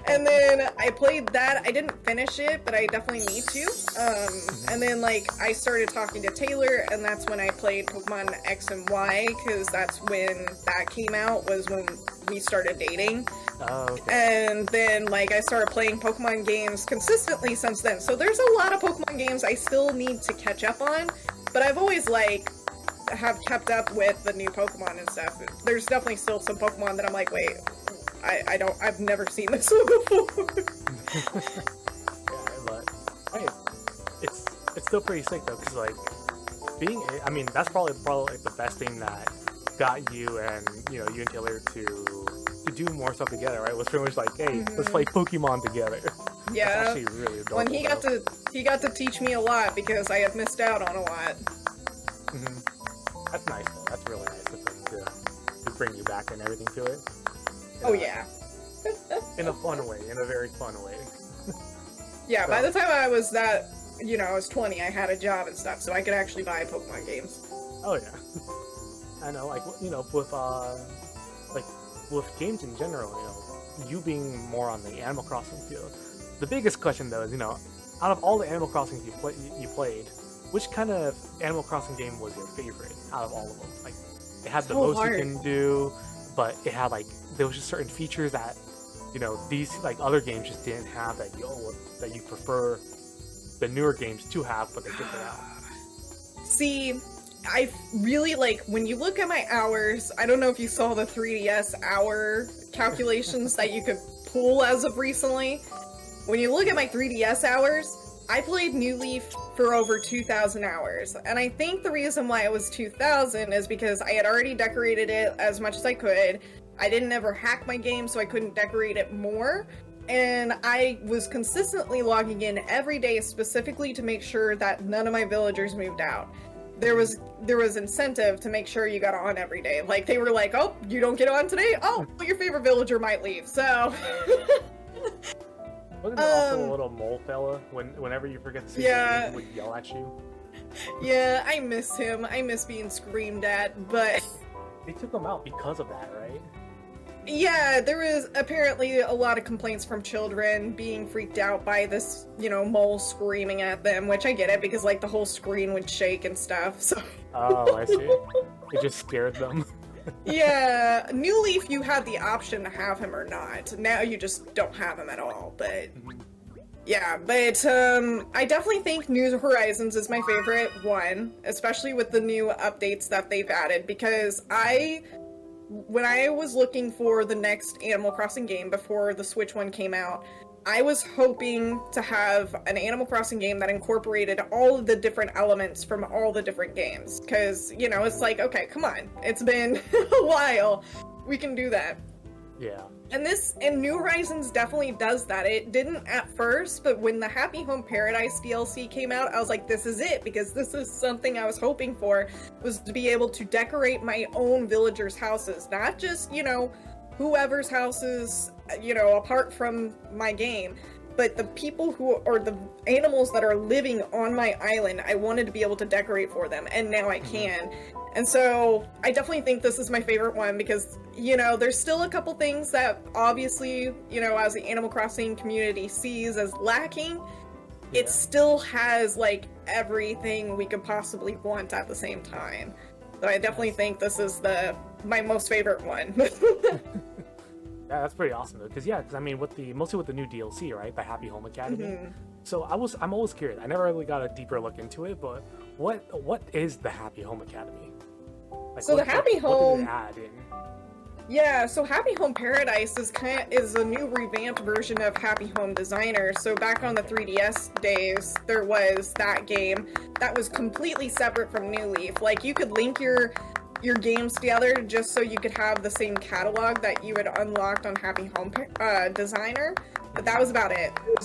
And then I played that. I didn't finish it, but I definitely need to. And then, like, I started talking to Taylor, and that's when I played Pokemon X and Y, because that's when that came out, was when we started dating. Oh, okay. And then, like, I started playing Pokemon games consistently since then. So there's a lot of Pokemon games I still need to catch up on, but I've always, like, have kept up with the new Pokemon and stuff. There's definitely still some Pokemon that I'm like, wait, I've never seen this one before. Yeah, but hey, it's still pretty sick though, because like I mean, that's probably like the best thing that got you and you and Taylor to do more stuff together, right? It was pretty much like, hey, let's play Pokemon together. Yeah, that's actually really adorable. When he got to teach me a lot because I had missed out on a lot. That's nice though. That's really nice of them to bring you back and everything to it. Oh yeah. In a fun way, in a very fun way. Yeah, by the time I was that, I was 20, I had a job and stuff, so I could actually buy Pokemon games. Oh yeah. I know, like, with games in general, you being more on the Animal Crossing field. The biggest question though is, out of all the Animal Crossings you played, which kind of Animal Crossing game was your favorite out of all of them? Like, it had the most you can do, but it had like, there was just certain features that, these like other games just didn't have that you prefer the newer games to have, but they took it out. See, I really like, when you look at my hours, I don't know if you saw the 3DS hour calculations that you could pull as of recently. When you look at my 3DS hours, I played New Leaf for over 2,000 hours, and I think the reason why it was 2,000 is because I had already decorated it as much as I could. I didn't ever hack my game, so I couldn't decorate it more, and I was consistently logging in every day specifically to make sure that none of my villagers moved out. There was incentive to make sure you got on every day. Like, they were like, oh, you don't get on today? Oh, well, your favorite villager might leave, so... Wasn't there also a little mole fella whenever you forget to see him, he would yell at you? Yeah, I miss him. I miss being screamed at, but... They took him out because of that, right? Yeah, there was apparently a lot of complaints from children being freaked out by this, mole screaming at them, which I get it, because, like, the whole screen would shake and stuff, so... Oh, I see. It just scared them. Yeah, New Leaf, you had the option to have him or not. Now you just don't have him at all, but... Yeah, but I definitely think New Horizons is my favorite one, especially with the new updates that they've added, because when I was looking for the next Animal Crossing game before the Switch one came out, I was hoping to have an Animal Crossing game that incorporated all of the different elements from all the different games. Because, it's like, okay, come on. It's been a while. We can do that. Yeah. And New Horizons definitely does that. It didn't at first, but when the Happy Home Paradise DLC came out, I was like, this is it, because this is something I was hoping for, was to be able to decorate my own villagers' houses. Not just, whoever's houses, apart from my game, but the people or the animals that are living on my island, I wanted to be able to decorate for them, and now I can. And so I definitely think this is my favorite one because, there's still a couple things that obviously, as the Animal Crossing community sees as lacking, it still has, like, everything we could possibly want at the same time. So I definitely think this is my most favorite one. Yeah, that's pretty awesome though, because I mean, mostly with the new DLC, right, the Happy Home Academy. Mm-hmm. So I'm always curious. I never really got a deeper look into it, but what is the Happy Home Academy? Like, so the Happy Home. What did it add in? Yeah, so Happy Home Paradise is a new revamped version of Happy Home Designer. So back on the 3DS days, there was that game that was completely separate from New Leaf. Like, you could link your games together just so you could have the same catalog that you had unlocked on Happy Home Designer, but that was about it. There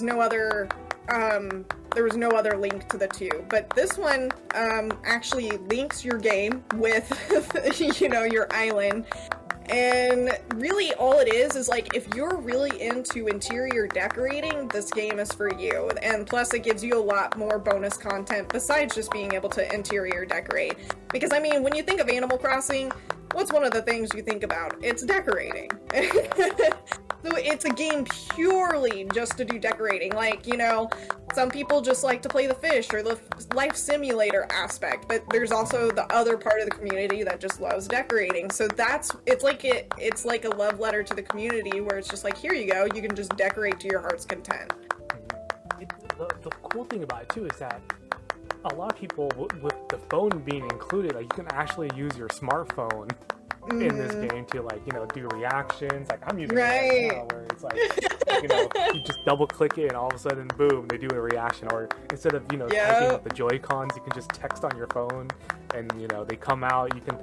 was no other link to the two. But this one actually links your game with your island. And really all it is like, if you're really into interior decorating, this game is for you. And plus it gives you a lot more bonus content besides just being able to interior decorate. Because I mean, when you think of Animal Crossing, what's one of the things you think about? It's decorating. So it's a game purely just to do decorating. Like, some people just like to play the fish or the life simulator aspect, but there's also the other part of the community that just loves decorating. So it's like a love letter to the community where it's just like, here you go, you can just decorate to your heart's content. The cool thing about it too is that a lot of people, with the phone being included, like, you can actually use your smartphone in this game to, like, do reactions. Like, I'm using it right now, where it's like, you just double click it and all of a sudden, boom, they do a reaction. Or instead of, typing with the Joy-Cons, you can just text on your phone and, they come out. You can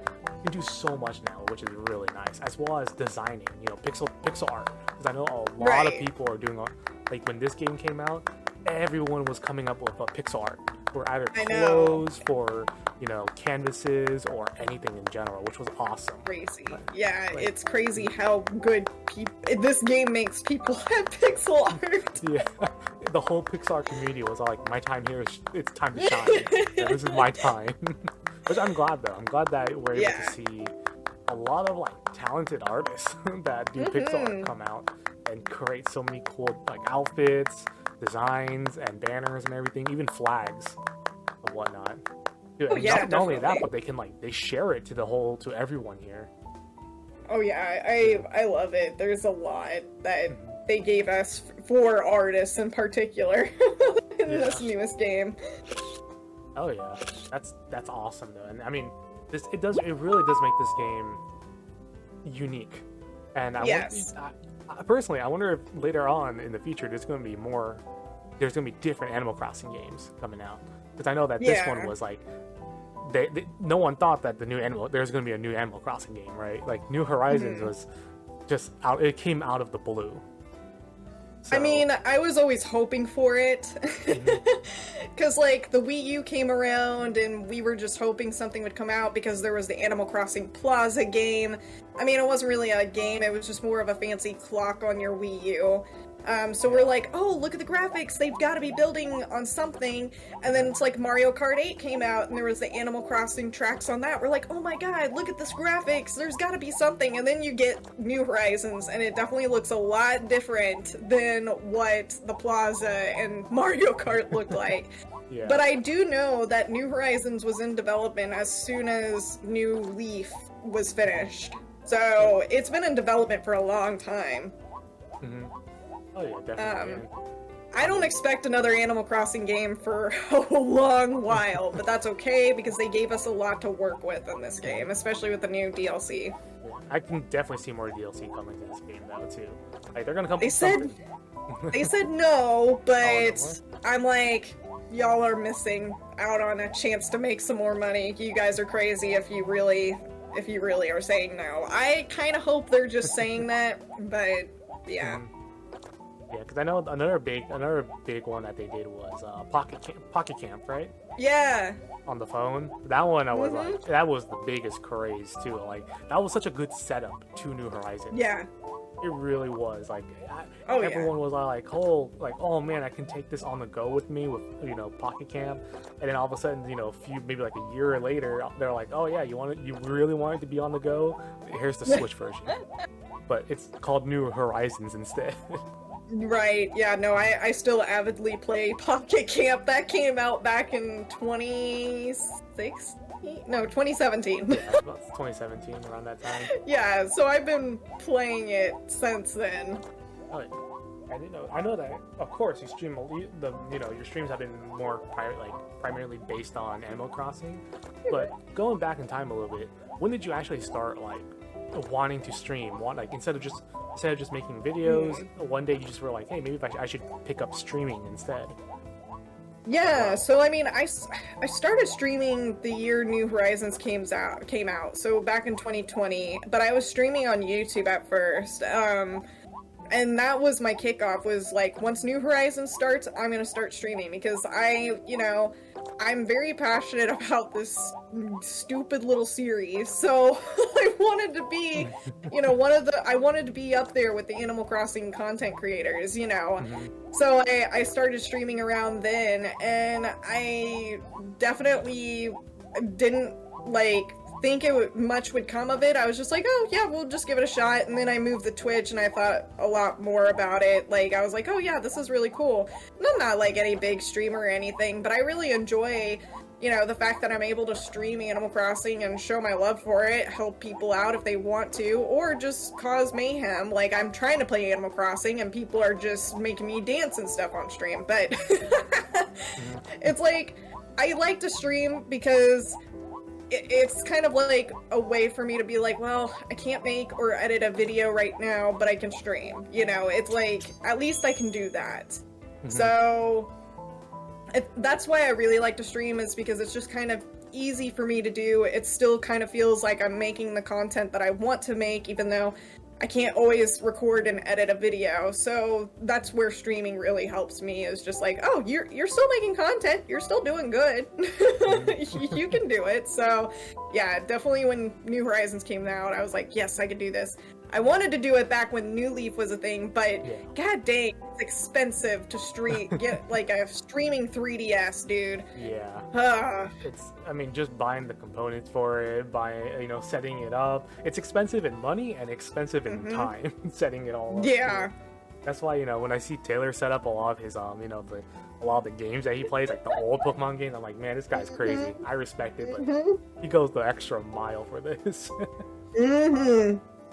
do so much now, which is really nice. As well as designing, pixel art. Because I know a lot of people are doing, like, when this game came out, everyone was coming up with a pixel art for either clothes, for canvases, or anything in general, which was awesome. Crazy. Yeah, it's crazy how good this game makes people have pixel art. Yeah, the whole Pixar community was all like, my time here, it's time to shine. This is my time. Which I'm glad though. I'm glad that we're able to see a lot of, like, talented artists that do pixel art come out and create so many cool, like, outfits, designs, and banners and everything, even flags and whatnot. Dude, not only that, but they can, like, they share it to everyone here. Oh yeah, I love it. There's a lot that they gave us for artists in particular in this newest game. Oh yeah, that's awesome though. And I mean, it really does make this game unique. And Yes. Personally, I wonder if later on in the future there's going to be different Animal Crossing games coming out, because I know that this one was like no one thought that there's going to be a new Animal Crossing game, right? Like New Horizons was just out. It came out of the blue. So, I mean, I was always hoping for it. Because, like, the Wii U came around and we were just hoping something would come out because there was the Animal Crossing Plaza game. I mean, it wasn't really a game, it was just more of a fancy clock on your Wii U. So we're like, oh, look at the graphics, they've got to be building on something. And then it's like Mario Kart 8 came out and there was the Animal Crossing tracks on that. We're like, oh my god, look at this graphics, there's got to be something. And then you get New Horizons and it definitely looks a lot different than what the Plaza and Mario Kart looked like. Yeah. But I do know that New Horizons was in development as soon as New Leaf was finished. So it's been in development for a long time. Mm-hmm. Oh yeah, definitely. I don't expect another Animal Crossing game for a long while, but that's okay because they gave us a lot to work with in this game, especially with the new DLC. I can definitely see more DLC coming to this game though too. Like they're gonna come. They said no, but no I'm like, y'all are missing out on a chance to make some more money. You guys are crazy if you really are saying no. I kind of hope they're just saying that, but yeah. Yeah, because I know another big one that they did was Pocket Camp, right? Yeah. On the phone. That one I was like, that was the biggest craze too. Like that was such a good setup to New Horizons. Yeah. It really was. Like everyone was like, oh man, I can take this on the go with me with Pocket Camp. And then all of a sudden, maybe like a year later, they're like, oh yeah, you really want it to be on the go? Here's the Switch version. But it's called New Horizons instead. Right, yeah, no, I still avidly play Pocket Camp. That came out back in 2016? No, 2017. Yeah, about 2017, around that time. Yeah, so I've been playing it since then. Oh, I know that, of course, you stream, your streams have been more primarily based on Animal Crossing, but going back in time a little bit, when did you actually start, like, wanting to stream? Instead of just making videos, one day you just were like, hey, maybe I should pick up streaming instead. Yeah, so I mean, I started streaming the year New Horizons came out, so back in 2020, but I was streaming on YouTube at first, and that was my kickoff, was like, once New Horizons starts, I'm gonna start streaming, because I'm very passionate about this stupid little series, so I wanted to be, I wanted to be up there with the Animal Crossing content creators, So I started streaming around then, and I definitely didn't, think much would come of it. I was just like, oh yeah, we'll just give it a shot. And then I moved to Twitch and I thought a lot more about it. I was like, oh yeah, this is really cool. And I'm not any big streamer or anything, but I really enjoy, the fact that I'm able to stream Animal Crossing and show my love for it, help people out if they want to, or just cause mayhem. I'm trying to play Animal Crossing and people are just making me dance and stuff on stream, but it's I like to stream because it's kind of a way for me to be well, I can't make or edit a video right now, but I can stream. It's at least I can do that. Mm-hmm. So that's why I really like to stream, is because it's just kind of easy for me to do. It still kind of feels like I'm making the content that I want to make, even though I can't always record and edit a video. So that's where streaming really helps me, is just oh, you're still making content, you're still doing good. You can do it. So yeah, definitely when New Horizons came out, I was like, yes, I could do this. I wanted to do it back when New Leaf was a thing, but god dang, it's expensive to get a streaming 3DS, dude. Yeah. Just buying the components for it, setting it up. It's expensive in money and expensive in time setting it all up. Yeah. That's why, when I see Taylor set up a lot of his, a lot of the games that he plays, the old Pokemon games, I'm like, man, this guy's crazy. I respect it, but he goes the extra mile for this.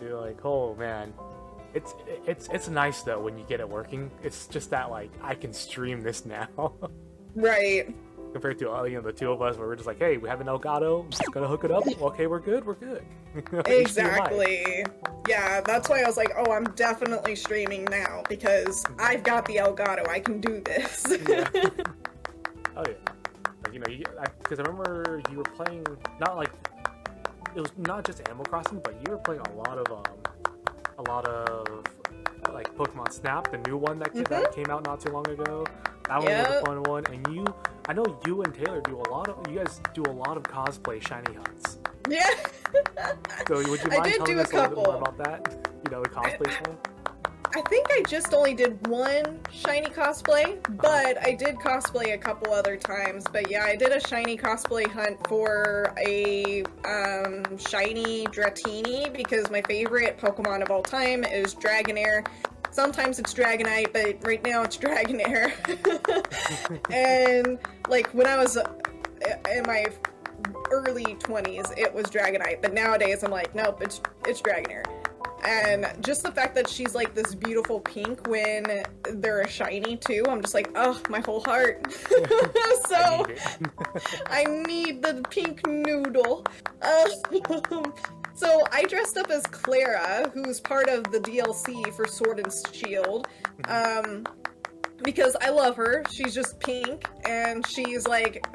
You're oh man, it's nice though when you get it working. It's just that I can stream this now. Right. compared to the two of us where we're just like, hey, we have an Elgato, just gonna hook it up. Okay, we're good. Exactly. Yeah, that's why I was like, oh, I'm definitely streaming now because I've got the Elgato. I can do this. Yeah. Oh yeah. Because I remember you were playing it was not just Animal Crossing, but you were playing a lot of like Pokemon Snap, the new one that came out not too long ago. That one was a fun one. And I know you and Taylor you guys do a lot of cosplay shiny hunts. Yeah. So would you mind telling us a little bit more about that? The cosplay stuff? I think I just only did one shiny cosplay, but I did cosplay a couple other times. But yeah, I did a shiny cosplay hunt for a shiny Dratini because my favorite Pokemon of all time is Dragonair. Sometimes it's Dragonite, but right now it's Dragonair. And like when I was in my early 20s, it was Dragonite, but nowadays I'm like, nope, it's Dragonair. And just the fact that she's like this beautiful pink when they're a shiny too, I'm just like, oh, my whole heart. So I need the pink noodle. So I dressed up as Clara, who's part of the DLC for Sword and Shield. Because I love her. She's just pink, and she's, like,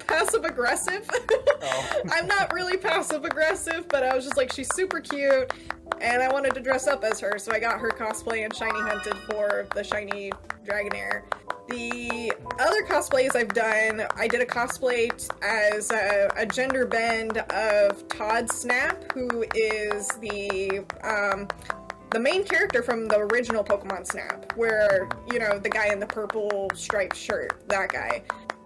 passive-aggressive. Oh. I'm not really passive-aggressive, but I was just like, she's super cute, and I wanted to dress up as her, so I got her cosplay and shiny hunted for the shiny Dragonair. The other cosplays I've done, I did a cosplay as a gender bend of Todd Snap, who is the main character from the original Pokemon Snap, where, the guy in the purple striped shirt, that guy.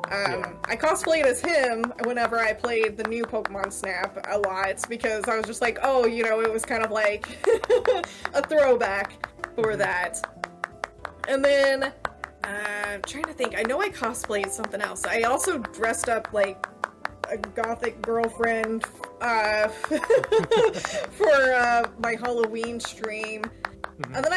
I cosplayed as him whenever I played the new Pokemon Snap a lot, because I was just like, oh, it was kind of like a throwback for that. And then, I'm trying to think, I know I cosplayed something else. I also dressed up like a gothic girlfriend for my Halloween stream. And then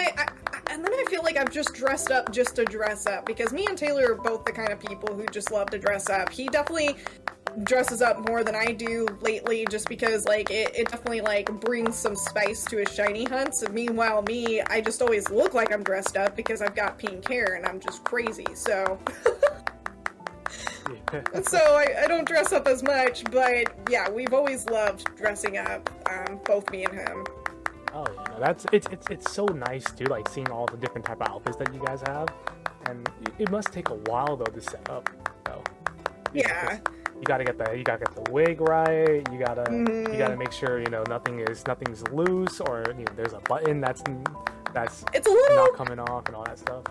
I feel like I've just dressed up just to dress up, because me and Taylor are both the kind of people who just love to dress up. He definitely dresses up more than I do lately, just because like it definitely like brings some spice to his shiny hunts. And meanwhile me, I just always look like I'm dressed up because I've got pink hair and I'm just crazy, so so I don't dress up as much, but yeah, we've always loved dressing up, both me and him. Oh, it's so nice too, like seeing all the different type of outfits that you guys have, and it must take a while though to set up, though. Yeah. You gotta get the wig right. You gotta make sure nothing's loose, or there's a button that's it's a little not coming off and all that stuff.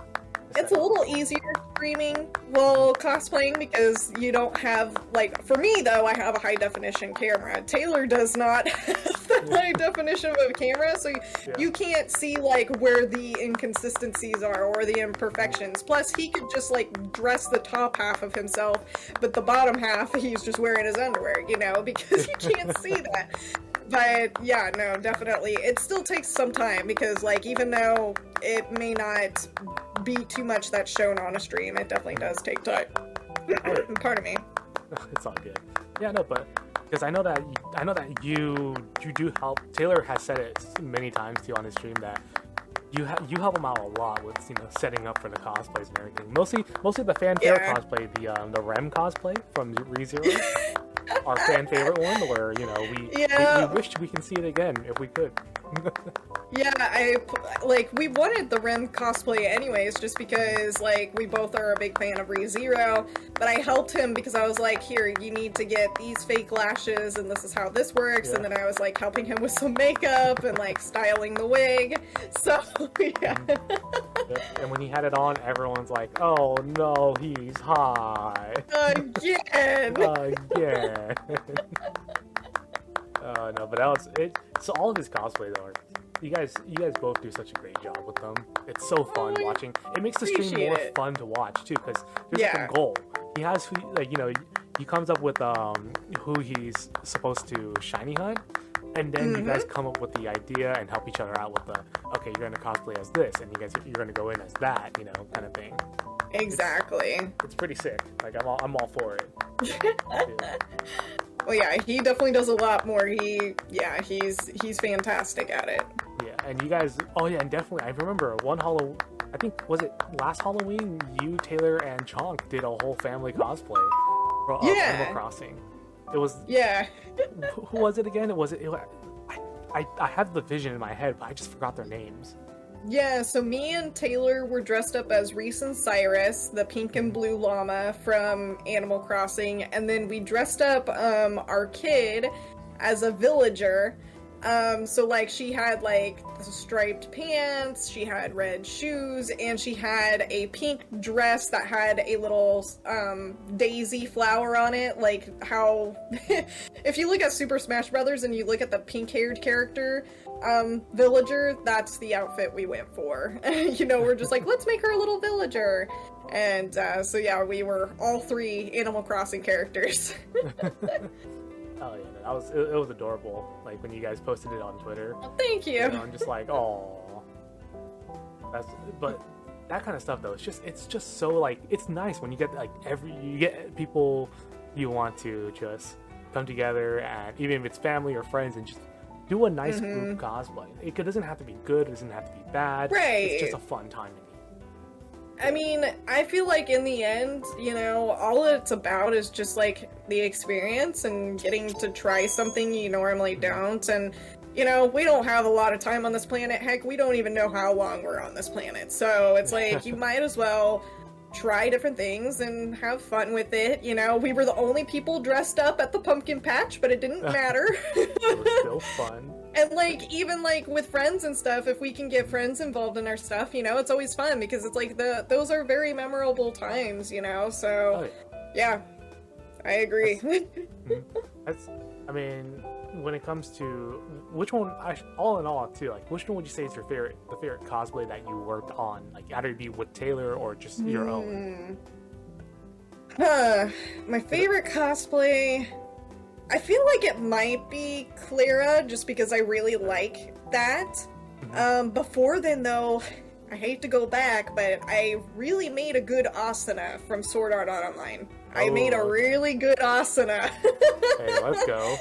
It's a little easier streaming while cosplaying because you don't have, like, for me though, I have a high definition camera. Taylor does not have the high definition of a camera, so you can't see, like, where the inconsistencies are or the imperfections. Plus, he could just, like, dress the top half of himself, but the bottom half, he's just wearing his underwear, because you can't see that. But yeah, no, definitely. It still takes some time because, like, even though it may not be too much that's shown on a stream, it definitely does take time. Pardon me. It's all good. Yeah, no, but because I know that you do help. Taylor has said it many times to you on his stream that you help him out a lot with setting up for the cosplays and everything. Mostly the fan favorite cosplay, the Rem cosplay from ReZero. Our fan favorite one, where we wish we can see it again if we could. Yeah, we wanted the Rem cosplay anyways, just because we both are a big fan of ReZero. But I helped him because I was like, here, you need to get these fake lashes, and this is how this works. Yeah. And then I was helping him with some makeup and styling the wig. So yeah. Yep. And when he had it on, everyone's like, "Oh no, he's high again." Again. Oh no, but that was it. So all of his cosplay though, you guys both do such a great job with them. It's so fun watching. It makes the stream more fun to watch too, because there's a goal. He has he comes up with who he's supposed to shiny hunt, And then you guys come up with the idea and help each other out with the, okay, you're gonna cosplay as this, and you're gonna go in as that, you know, kind of thing. Exactly. It's pretty sick. Like I'm all for it. Yeah. Well, yeah, he definitely does a lot more. He's fantastic at it. Yeah, and you guys, oh yeah, and definitely, I remember one Halloween, I think, was it last Halloween, you, Taylor, and Chonk did a whole family cosplay of Animal Crossing. It was... Yeah. Who was it again? I have the vision in my head, but I just forgot their names. Yeah, so me and Taylor were dressed up as Reese and Cyrus, the pink and blue llama from Animal Crossing, and then we dressed up our kid as a villager. So like she had like striped pants, she had red shoes, and she had a pink dress that had a little daisy flower on it, like how if you look at Super Smash Brothers and you look at the pink-haired character villager, that's the outfit we went for. You know, we're just like, let's make her a little villager. And so yeah, we were all 3 Animal Crossing characters. Oh yeah, it was adorable. Like when you guys posted it on Twitter. Oh, thank you. I'm just like, oh, but that kind of stuff though, it's just so like, it's nice when you get like you get people you want to just come together, and even if it's family or friends, and just do a nice group cosplay. It doesn't have to be good, it doesn't have to be bad. Right. It's just a fun time to me. I mean, I feel like in the end, you know, all it's about is just like the experience and getting to try something you normally don't. And, you know, we don't have a lot of time on this planet. Heck, we don't even know how long we're on this planet. So it's like, you might as well try different things and have fun with it. You know, we were the only people dressed up at the pumpkin patch, but it didn't matter. It was still fun. And, like, even, like, with friends and stuff, if we can get friends involved in our stuff, you know, it's always fun, because it's, like, those are very memorable times, you know, so, yeah, I agree. I mean, when it comes to, which one, all in all, too, like, which one would you say is the favorite cosplay that you worked on? Like, either it be with Taylor or just your own? My favorite cosplay... I feel like it might be Clara, just because I really like that. Before then, though, I hate to go back, but I really made a good Asuna from Sword Art Online. I made a really good Asuna. Hey, let's go.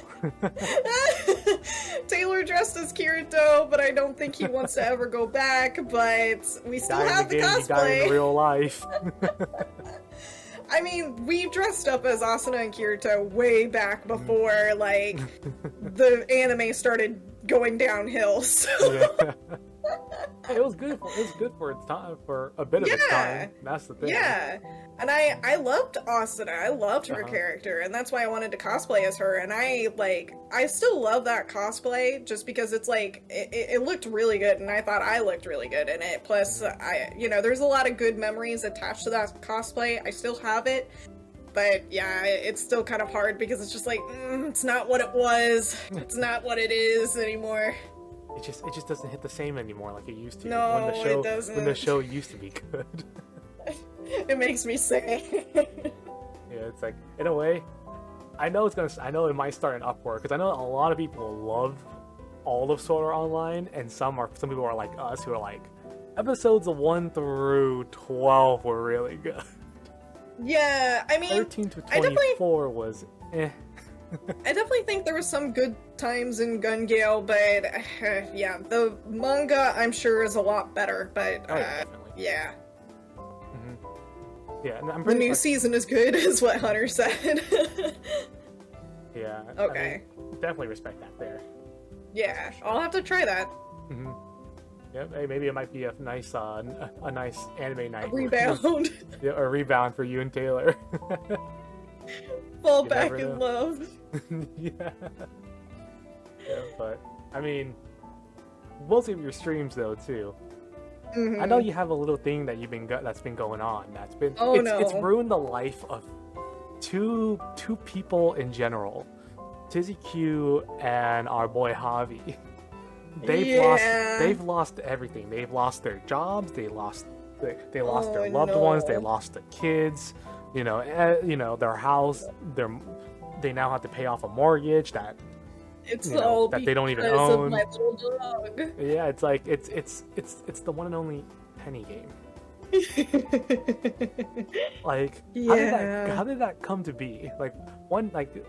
Taylor dressed as Kirito, but I don't think he wants to ever go back, but we still have the cosplay. Die in real life. I mean, we dressed up as Asuna and Kirito way back before, like, the anime started going downhill, so... Yeah. It was good for its time, for a bit of its time. That's the thing. Yeah, and I loved Asuna. I loved her character, and that's why I wanted to cosplay as her. And I still love that cosplay just because it's like it looked really good, and I thought I looked really good in it. Plus, there's a lot of good memories attached to that cosplay. I still have it. But yeah, it's still kind of hard because it's just like, it's not what it was. It's not what it is anymore. It just doesn't hit the same anymore like it used to. No, it doesn't. When the show used to be good. It makes me sick. Yeah, it's like, in a way, I know it might start an uproar, because I know a lot of people love all of Sword Art Online, and some people are like us, who are like, episodes 1 through 12 were really good. Yeah, I mean, 13 to 24 was eh. I definitely think there was some good times in Gun Gale, but yeah, the manga I'm sure is a lot better. But yeah. Yeah, and I'm the new season is good, is what Hunter said. Yeah. Okay. I mean, definitely respect that there. Yeah, I'll have to try that. Yeah, hey, maybe it might be a nice anime night. A rebound. Yeah, a rebound for you and Taylor. Fall back in love. Yeah. Yeah, but I mean, most of your streams though too. I know you have a little thing that that's been going on. It's ruined the life of two people in general, Tizzy Q and our boy Javi. They've lost everything. They've lost their jobs. They lost their loved ones. They lost the kids. Their house. They now have to pay off a mortgage that It's you know, all that they don't even because own. of my little dog. Yeah, it's like it's the one and only penny game. Like, Yeah. how did that come to be? Like,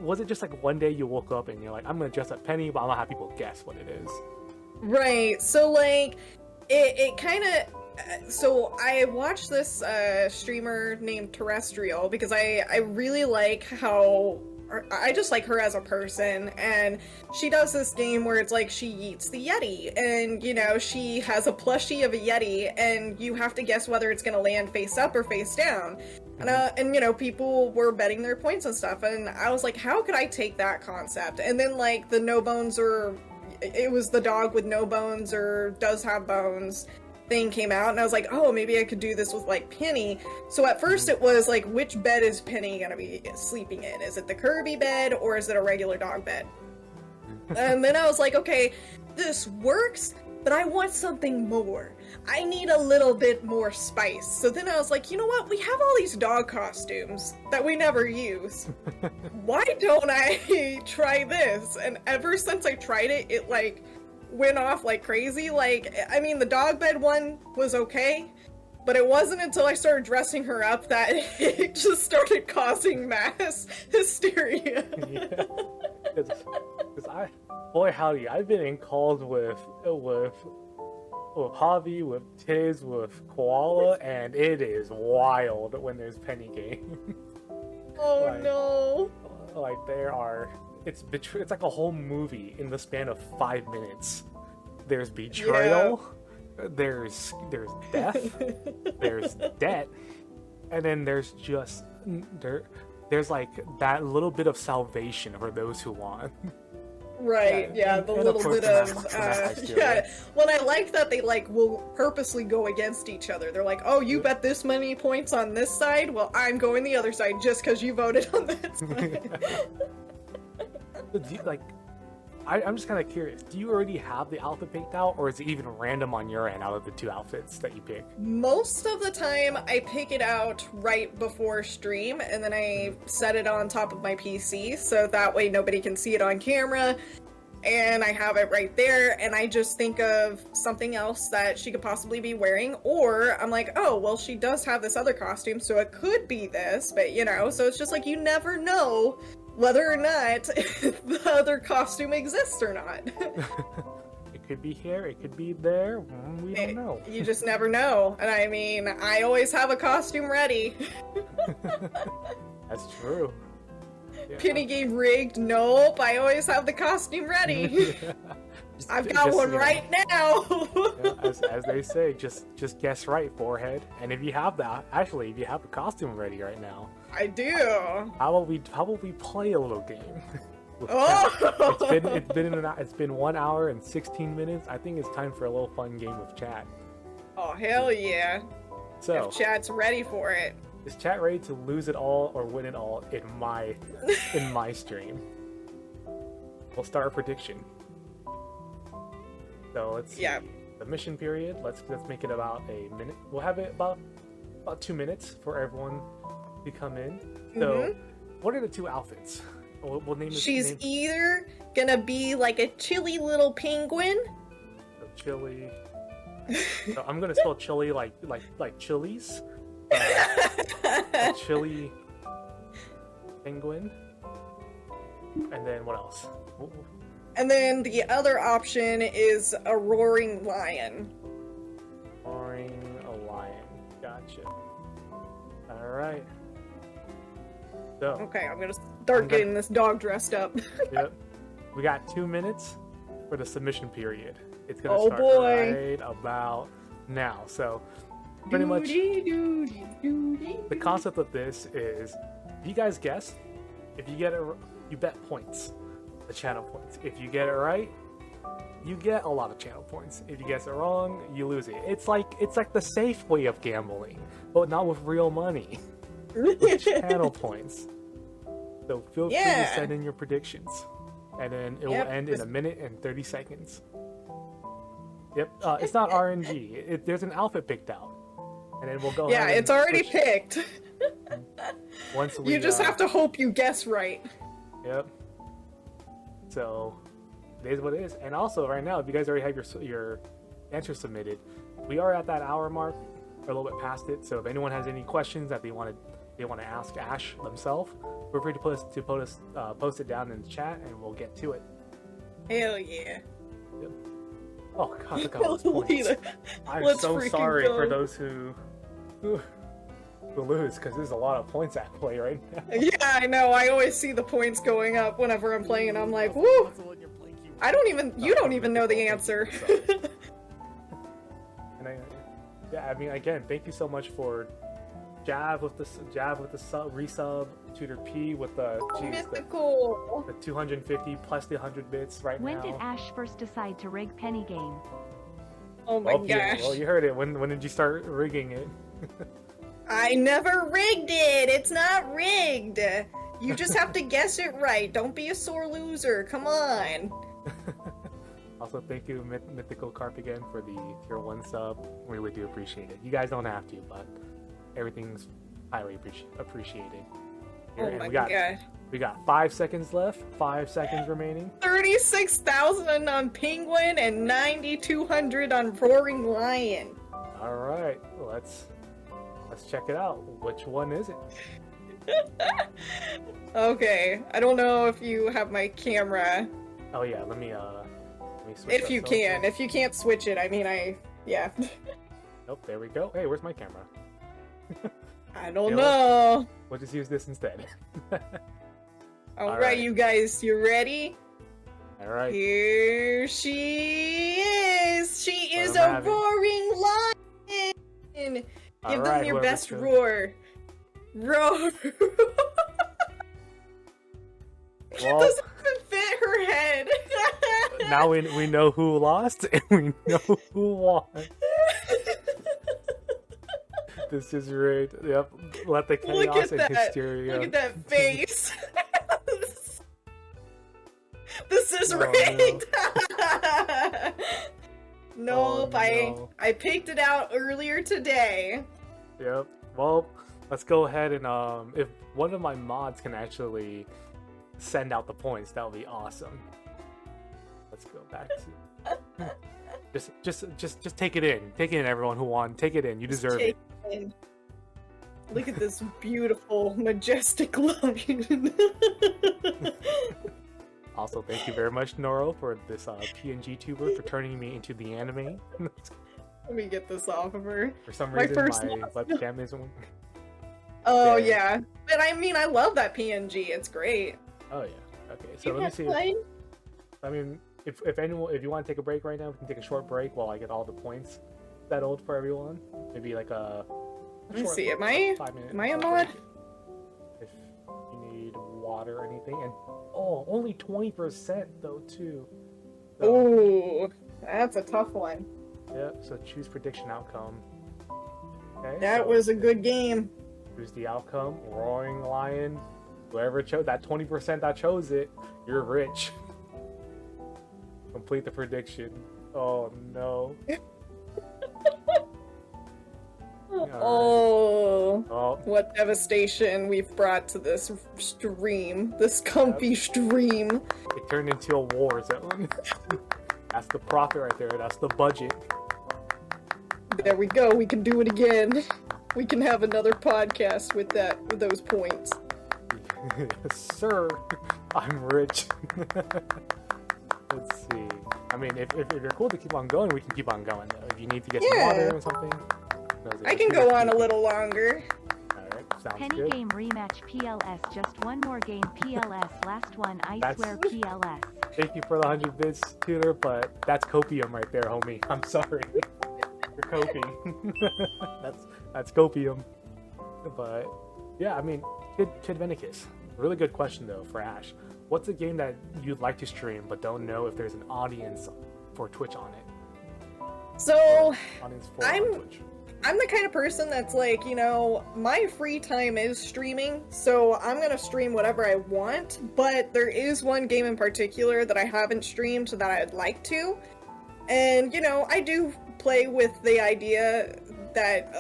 was it just like one day you woke up and you're like, I'm gonna dress up Penny, but I'm gonna have people guess what it is? Right. So like, it kind of. So I watched this streamer named Terrestrial because I really like how. I just like her as a person, and she does this game where it's like she eats the Yeti, and you know, she has a plushie of a Yeti, and you have to guess whether it's gonna land face up or face down. And you know, people were betting their points and stuff, and I was like, how could I take that concept? And then like the no bones, or it was the dog with no bones or does have bones thing came out, and I was like, oh, maybe I could do this with like Penny. So at first it was like, which bed is Penny gonna be sleeping in? Is it the Kirby bed or is it a regular dog bed? And then I was like, okay, this works, but I want something more. I need a little bit more spice. So then I was like, you know what? We have all these dog costumes that we never use. Why don't I try this? And ever since I tried it, it like went off like crazy. Like, I mean, the dog bed one was okay, but it wasn't until I started dressing her up that it just started causing mass hysteria. Yeah. Because boy howdy, I've been in calls with Javi, with Tiz, with Koala, and it is wild when there's Penny game. Oh like, no. Like it's like a whole movie in the span of 5 minutes. There's betrayal, there's death, there's debt, and then there's just there's like that little bit of salvation for those who want. Right, yeah, the little bit of yeah. Well, I like that they like will purposely go against each other. They're like, oh, you bet this many points on this side, well, I'm going the other side just because you voted on that side. I'm just kind of curious. Do you already have the outfit picked out, or is it even random on your end out of the two outfits that you pick? Most of the time, I pick it out right before stream, and then I set it on top of my PC, so that way nobody can see it on camera, and I have it right there, and I just think of something else that she could possibly be wearing, or I'm like, oh, well, she does have this other costume, so it could be this, but you know, so it's just like, you never know whether or not the other costume exists or not. It could be here, it could be there, we don't know. You just never know. And I mean, I always have a costume ready. That's true. Yeah. Penny game rigged? Nope, I always have the costume ready. I've got one right now. As they say, just guess right, forehead. And if you have that, actually, if you have a costume ready right now, I do. How about we play a little game? Oh! It's been 1 hour and 16 minutes. I think it's time for a little fun game with chat. Oh hell yeah! So if chat's ready for it. Is chat ready to lose it all or win it all in my stream? We'll start a prediction. So let's see. The mission period. Let's make it about a minute. We'll have it about 2 minutes for everyone to come in. So, what are the two outfits? We'll name. She's either gonna be like a chilly little penguin. So chili. So I'm gonna spell chili like chilies. A chili penguin. And then what else? And then the other option is a roaring lion. Roaring a lion. Gotcha. Alright. So, okay, I'm gonna start getting this dog dressed up. Yep. We got 2 minutes for the submission period. It's gonna start right about now. So, pretty much, the concept of this is, if you guys guess, if you get it, you bet points. The channel points. If you get it right, you get a lot of channel points. If you guess it wrong, you lose it. It's like the safe way of gambling, but not with real money. With channel points. So feel free to send in your predictions, and then it will end in 1 minute and 30 seconds. Yep. It's not RNG. There's an outfit picked out, and then we'll go. Yeah, it's already picked. Once we, you just have to hope you guess right. Yep. So, it is what it is. And also, right now, if you guys already have your answers submitted, we are at that hour mark, or a little bit past it. So if anyone has any questions that they want to ask Ash themselves, feel free to post it down in the chat, and we'll get to it. Hell yeah. Yep. Oh god, look at all those points. I'm so sorry for those who lose, because there's a lot of points at play right now. Yeah, I know. I always see the points going up whenever I'm playing, and I'm like, woo! You don't even know the answer. And I mean, again, thank you so much for Jav with the resub, Tutor P with the mythical. The 250 plus the 100 bits right now. When did Ash first decide to rig Penny Game? Oh my gosh. Well, you heard it. When did you start rigging it? I never rigged it. It's not rigged. You just have to guess it right. Don't be a sore loser. Come on. Also, thank you, Mythical Carp, again for the tier 1 sub. We really do appreciate it. You guys don't have to, but everything's highly appreciated. Oh my god. We got 5 seconds left. 5 seconds remaining. 36,000 on Penguin and 9,200 on Roaring Lion. All right, let's check it out. Which one is it? Okay, I don't know if you have my camera. Oh yeah, let me switch. If you can. If you can't switch it, I mean, yeah. Nope, there we go. Hey, where's my camera? I don't know. We'll just use this instead. All right, you guys, you ready? All right. Here she is. She is a roaring lion. Give them your best roar. Roar. Well, doesn't even fit her head. Now we know who lost and we know who won. This is rigged. Yep. Let the chaos and hysteria. Look at that face. This is rigged. No. Nope. I picked it out earlier today. Yep. Well, let's go ahead and if one of my mods can actually send out the points, that would be awesome. Let's go back to just take it in. Take it in, everyone who won. Take it in. You deserve it. Look at this beautiful, majestic lion. Also, thank you very much, Noro, for this PNG Tuber for turning me into the anime. Let me get this off of her. For some reason, my webcam isn't. Oh yeah, but I mean, I love that PNG. It's great. Oh yeah. Okay, so let me see. I mean, if you want to take a break right now, we can take a short break while I get all the points settled for everyone. Maybe like a. Let me see. Am I a mod? If you need water or anything, and only 20% though too. So, ooh, that's a tough one. Yep. So choose prediction outcome. Okay. That was a good game. Choose the outcome. Roaring Lion. Whoever chose that 20% that chose it, you're rich. Complete the prediction. Oh no. Oh, what devastation we've brought to this stream, this comfy stream. It turned into a war zone. That's the profit right there. That's the budget. There we go. We can do it again. We can have another podcast with those points. Yes, sir. I'm rich. Let's see. I mean, if you're cool to keep on going, we can keep on going though. If you need to get some water or something. I can go on a little longer. Alright, sounds Penny good. Game rematch PLS. Just one more game PLS. Last one, I swear PLS. Thank you for the 100 bits, Tutor, but that's copium right there, homie. I'm sorry. You're coping. that's copium. But yeah, I mean, Kid Venicus. Really good question though for Ash. What's a game that you'd like to stream but don't know if there's an audience for Twitch on it? So Twitch. I'm the kind of person that's like, you know, my free time is streaming, so I'm gonna stream whatever I want, but there is one game in particular that I haven't streamed that I'd like to. And, you know, I do play with the idea that,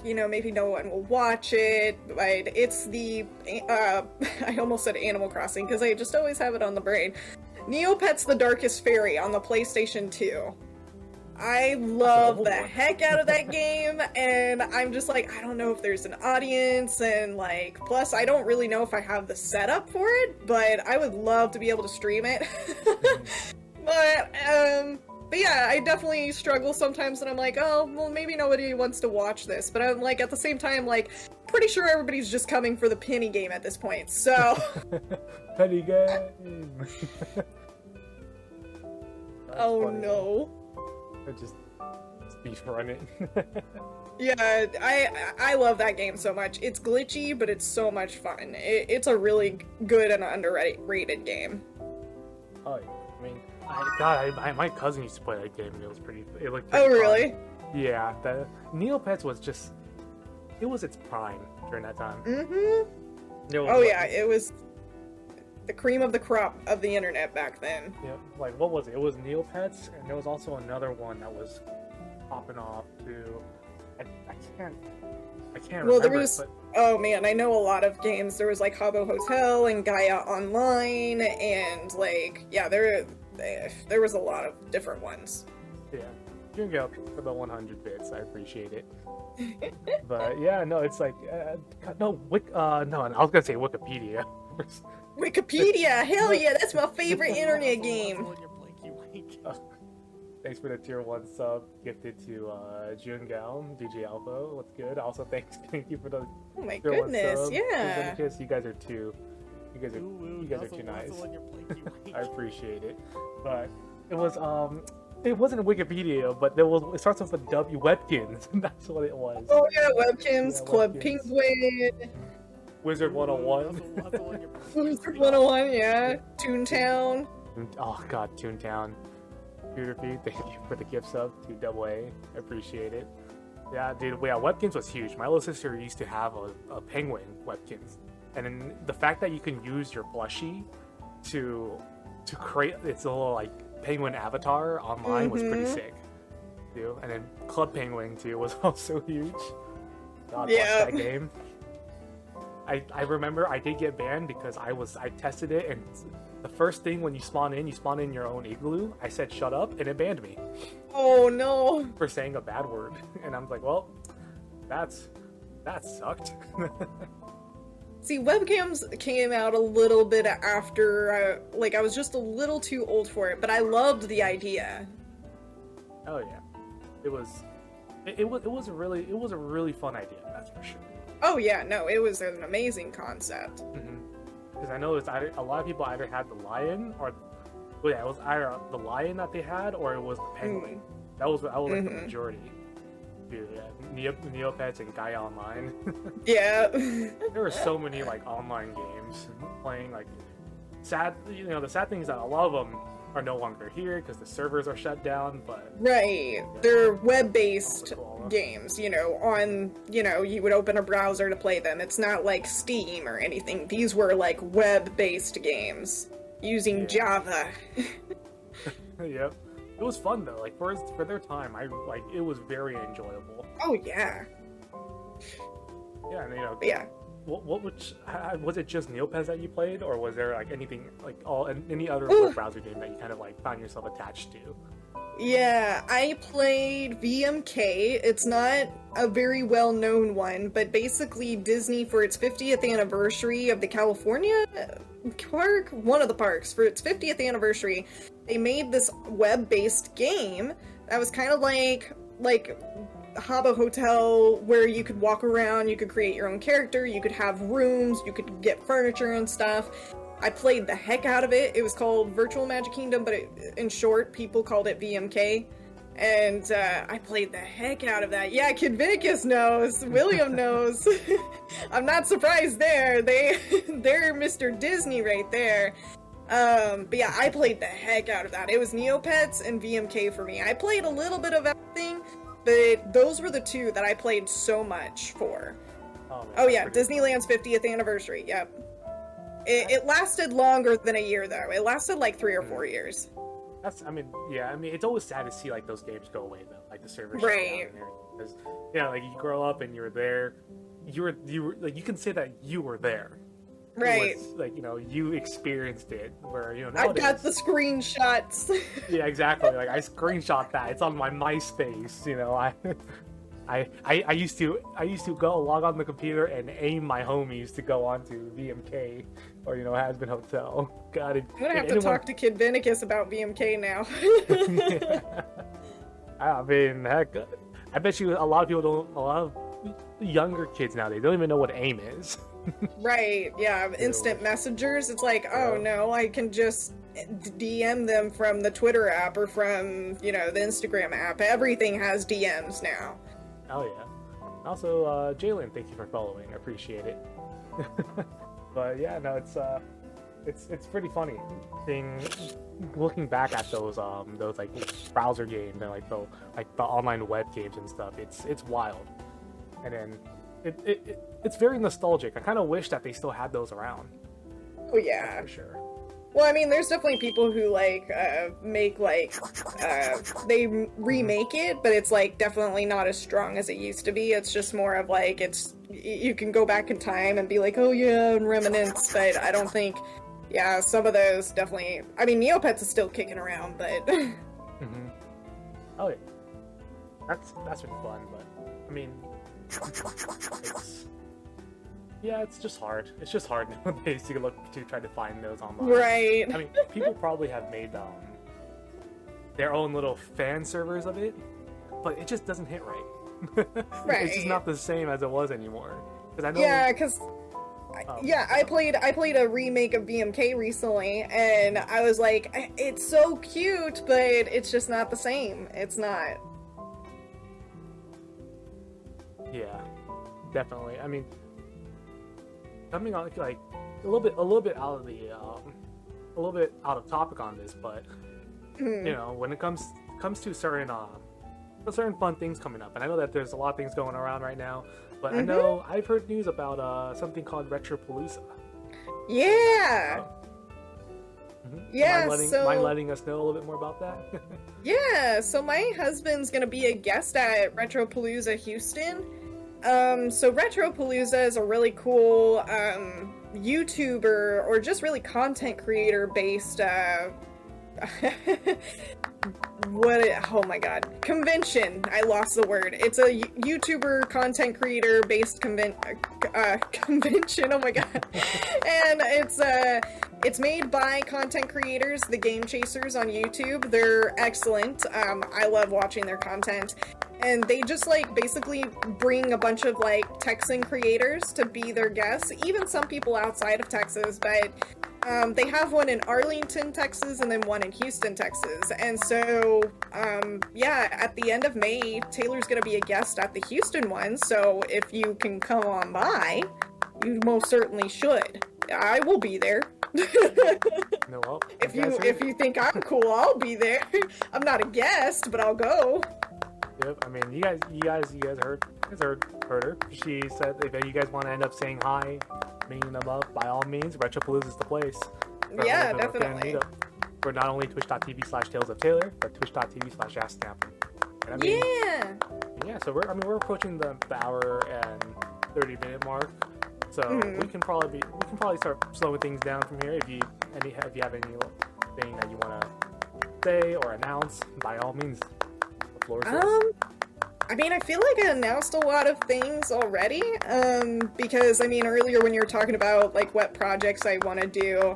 maybe no one will watch it, but it's the, I almost said Animal Crossing, because I just always have it on the brain. Neopets the Darkest Fairy on the PlayStation 2. I love the heck out of that game, and I'm just like, I don't know if there's an audience, and like, plus I don't really know if I have the setup for it, but I would love to be able to stream it. But yeah, I definitely struggle sometimes, and I'm like, oh, well, maybe nobody wants to watch this, but I'm like, at the same time, like, pretty sure everybody's just coming for the penny game at this point, so... Penny game! Oh funny. No. I just speedrun it. Yeah, I love that game so much. It's glitchy, but it's so much fun. It's a really good and underrated game. Oh, yeah. I mean, my cousin used to play that game, and it looked pretty Oh, really? fun. Yeah, the Neopets was just, it was its prime during that time. Mm-hmm. Oh, yeah, it was the cream of the crop of the internet back then. Yeah, like, what was it? It was Neopets, and there was also another one that was popping off, too. I can't Well, remember there was... it, but... Oh man, I know a lot of games. There was like Habbo Hotel and Gaia Online, and like, yeah, there was a lot of different ones. Yeah, you can go for the 100 bits. I appreciate it. But yeah, no, it's like no, I was gonna say Wikipedia. Wikipedia, hell yeah, that's my favorite internet game. Thanks for the tier 1 sub gifted to Jun Gao, DJ Alpha. What's good? Also, thank you for the Oh my tier 1 goodness, sub. yeah. You guys are too. You guys are too nice. I appreciate it. But it was it wasn't Wikipedia, but it starts with a W, Webkins. That's what it was. Oh yeah, Webkins, Yeah, Club Webkins. Penguin, Wizard 101. Wizard 101, yeah, Toontown. Oh god, Toontown. Computer feed, thank you for the gift sub to Double A. I appreciate it. Yeah, dude, yeah, Webkins was huge. My little sister used to have a penguin Webkins. And then the fact that you can use your plushie to create its little like penguin avatar online was pretty sick. Too. And then Club Penguin too was also huge. God, Yeah. that game. I remember I did get banned because I tested it, and the first thing when you spawn in your own igloo. I said shut up, and it banned me Oh no. for saying a bad word. And I'm like, well, that sucked. See, webcams came out a little bit after, I was just a little too old for it, but I loved the idea. Oh yeah, it was a really fun idea. That's for sure. Oh yeah, no, it was an amazing concept. Because I know a lot of people either had the lion or, well, yeah, it was either the lion that they had or it was the penguin. That was like the majority. Dude, yeah, Neopets and Gaia Online. Yeah. There were so many like online games playing. Like, the sad thing is that a lot of them are no longer here because the servers are shut down. But Right. They're web-based Cool. games, you would open a browser to play them. It's not like Steam or anything. These were like web-based games using Java. Yep. It was fun though. Like for their time, it was very enjoyable. Oh yeah. Yeah, and Yeah. Was it just Neopets that you played, or was there like anything like any other web browser game that you kind of like found yourself attached to? Yeah, I played VMK. It's not a very well-known one, but basically Disney, for its 50th anniversary of the California park, one of the parks, for its 50th anniversary, they made this web-based game that was kind of like Habbo Hotel, where you could walk around, you could create your own character, you could have rooms, you could get furniture and stuff. I played the heck out of it. It was called Virtual Magic Kingdom, but in short, people called it VMK. And I played the heck out of that. Yeah, Kid Vinicus knows. William knows. I'm not surprised there. They're Mr. Disney right there. But yeah, I played the heck out of that. It was Neopets and VMK for me. I played a little bit of everything, but those were the two that I played so much for. Oh yeah, Disneyland's 50th anniversary, yep. It lasted longer than a year, though. It lasted like 3 or 4 years. It's always sad to see like those games go away though, like the servers Right. shut down and everything. Because yeah, like you grow up and you're there, you were like you can say that you were there. Right. Was, like, you know, you experienced it. Where, you know, I nowadays, got the screenshots. yeah, exactly. Like I screenshot that. It's on my MySpace. You know, I used to go log on the computer and aim my homies to go onto VMK or, you know, Has-Been Hotel. God, I'm gonna have to talk to Kid Vinicus about VMK now. I mean, heck, I bet you a lot of younger kids nowadays don't even know what AIM is. Right, yeah, instant messengers. It's like, oh no, I can just DM them from the Twitter app or from, you know, the Instagram app. Everything has DMs now. Oh yeah. Also, Jalen, thank you for following. I appreciate it. But yeah, no, it's pretty funny looking back at those like browser games and like the online web games and stuff. It's wild. And then it's very nostalgic. I kind of wish that they still had those around. Oh yeah, for sure. Well, I mean, there's definitely people who like make like they remake it, but it's like definitely not as strong as it used to be. It's just more of like you can go back in time and be like, oh yeah, and reminisce. But I don't think, yeah, some of those definitely. I mean, Neopets is still kicking around, but. Mm-hmm. Oh yeah, that's been fun, but I mean. It's just hard. It's just hard nowadays to try to find those online. Right. I mean, people probably have made their own little fan servers of it, but it just doesn't hit right. Right. It's just not the same as it was anymore. Because I know. Yeah, because. I played a remake of BMK recently, and I was like, it's so cute, but it's just not the same. It's not. Yeah, definitely. I mean, coming on like a little bit out of the a little bit out of topic on this, but you know, when it comes to certain fun things coming up, and I know that there's a lot of things going around right now, but I know I've heard news about something called Retropalooza. Yeah. Yeah, mind letting us know a little bit more about that? Yeah, so my husband's gonna be a guest at Retropalooza Houston. So Retropalooza is a really cool YouTuber or just really content creator based oh my god, convention. I lost the word. It's a YouTuber content creator based convention. Oh my god. And it's made by content creators, the Game Chasers on YouTube. They're excellent. I love watching their content. And they just like basically bring a bunch of like Texan creators to be their guests, even some people outside of Texas, but they have one in Arlington, Texas, and then one in Houston, Texas. And so, yeah, at the end of May, Taylor's going to be a guest at the Houston one. So if you can come on by, you most certainly should. I will be there. No, well, if you think I'm cool, I'll be there. I'm not a guest, but I'll go. Yep. I mean, you guys heard her. She said if you guys want to end up saying hi, meeting them up, by all means, Retropalooza is the place. Yeah, definitely. For not only twitch.tv/Tales of Taylor, but twitch.tv/Ashsnapem. I mean, yeah. So we're approaching the hour and 30-minute mark. So we can probably start slowing things down from here. If you have anything that you want to say or announce, by all means, the floor is yours. I mean, I feel like I announced a lot of things already, because, I mean, earlier when you were talking about, like, what projects I want to do,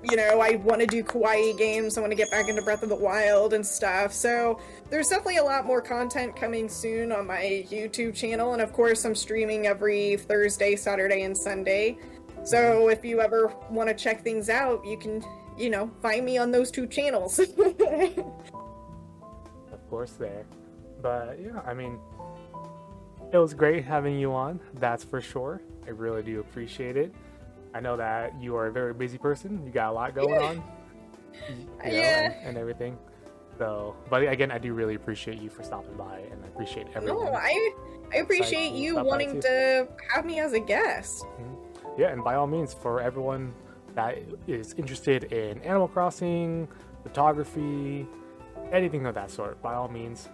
you know, I want to do kawaii games, I want to get back into Breath of the Wild and stuff, so there's definitely a lot more content coming soon on my YouTube channel, and of course I'm streaming every Thursday, Saturday, and Sunday, so if you ever want to check things out, you can, you know, find me on those two channels. Of course there. But yeah, I mean, it was great having you on, that's for sure. I really do appreciate it. I know that you are a very busy person. You got a lot going on. You know, and everything. So, but again, I do really appreciate you for stopping by, and I appreciate everyone. No, I appreciate you wanting to have me as a guest. Yeah, and by all means, for everyone that is interested in Animal Crossing, photography, anything of that sort, by all means,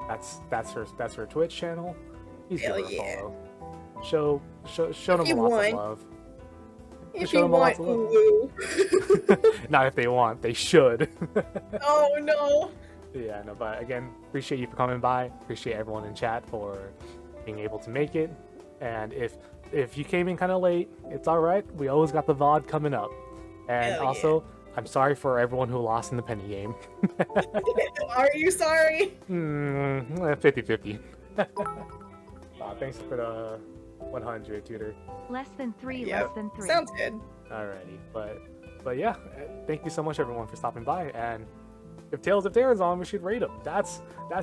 That's her Twitch channel. Please give Hell her a yeah. follow. Show them you lots want. of love. If Show you them lots want of love. woo. Not if they want, they should. Oh no. Yeah, no, but again, appreciate you for coming by. Appreciate everyone in chat for being able to make it. And if you came in kind of late, it's all right. We always got the VOD coming up. And Hell also, I'm sorry for everyone who lost in the penny game. Are you sorry? 50-50. Thanks for the 100, Tutor. Less than 3, Yep. less than 3. Sounds good. Alrighty, but yeah, thank you so much everyone for stopping by. And if Tales of Terran's on, we should rate him. That's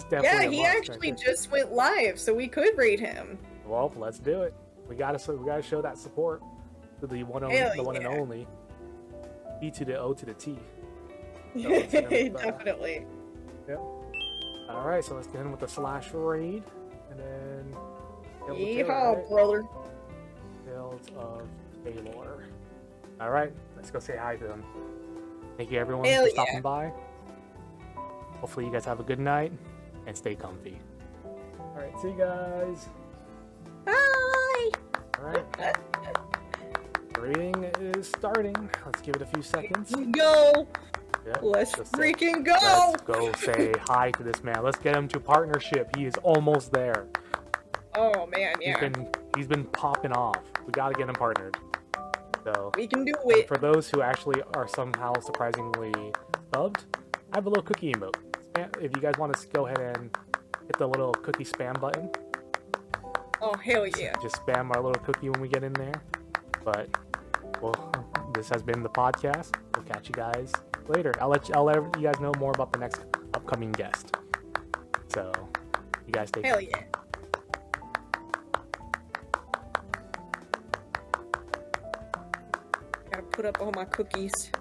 definitely Yeah, a he must actually right there. just went live, so we could rate him. Well, let's do it. We gotta show that support to the one and Hell yeah. only. E to the O to the T. So let's get in with that. Definitely. Yep. All right, so let's get in with the slash raid, and then Tales of Terran, Yeehaw, right? brother. Tales of Taylor. All right, let's go say hi to them. Thank you everyone Hell for yeah. stopping by. Hopefully you guys have a good night and stay comfy. All right, see you guys. Bye. All right. Reading is starting. Let's give it a few seconds. Go. Yep, Let's just say- freaking go. Let's go say hi to this man. Let's get him to partnership. He is almost there. Oh man, yeah. He's been popping off. We gotta get him partnered. So We can do it. for those who actually are somehow surprisingly subbed, I have a little cookie emote. If you guys want to go ahead and hit the little cookie spam button, Oh hell yeah. just spam our little cookie when we get in there. But well, this has been the podcast. We'll catch you guys later. I'll let you guys know more about the next upcoming guest. So you guys take care. Hell yeah. Gotta put up all my cookies.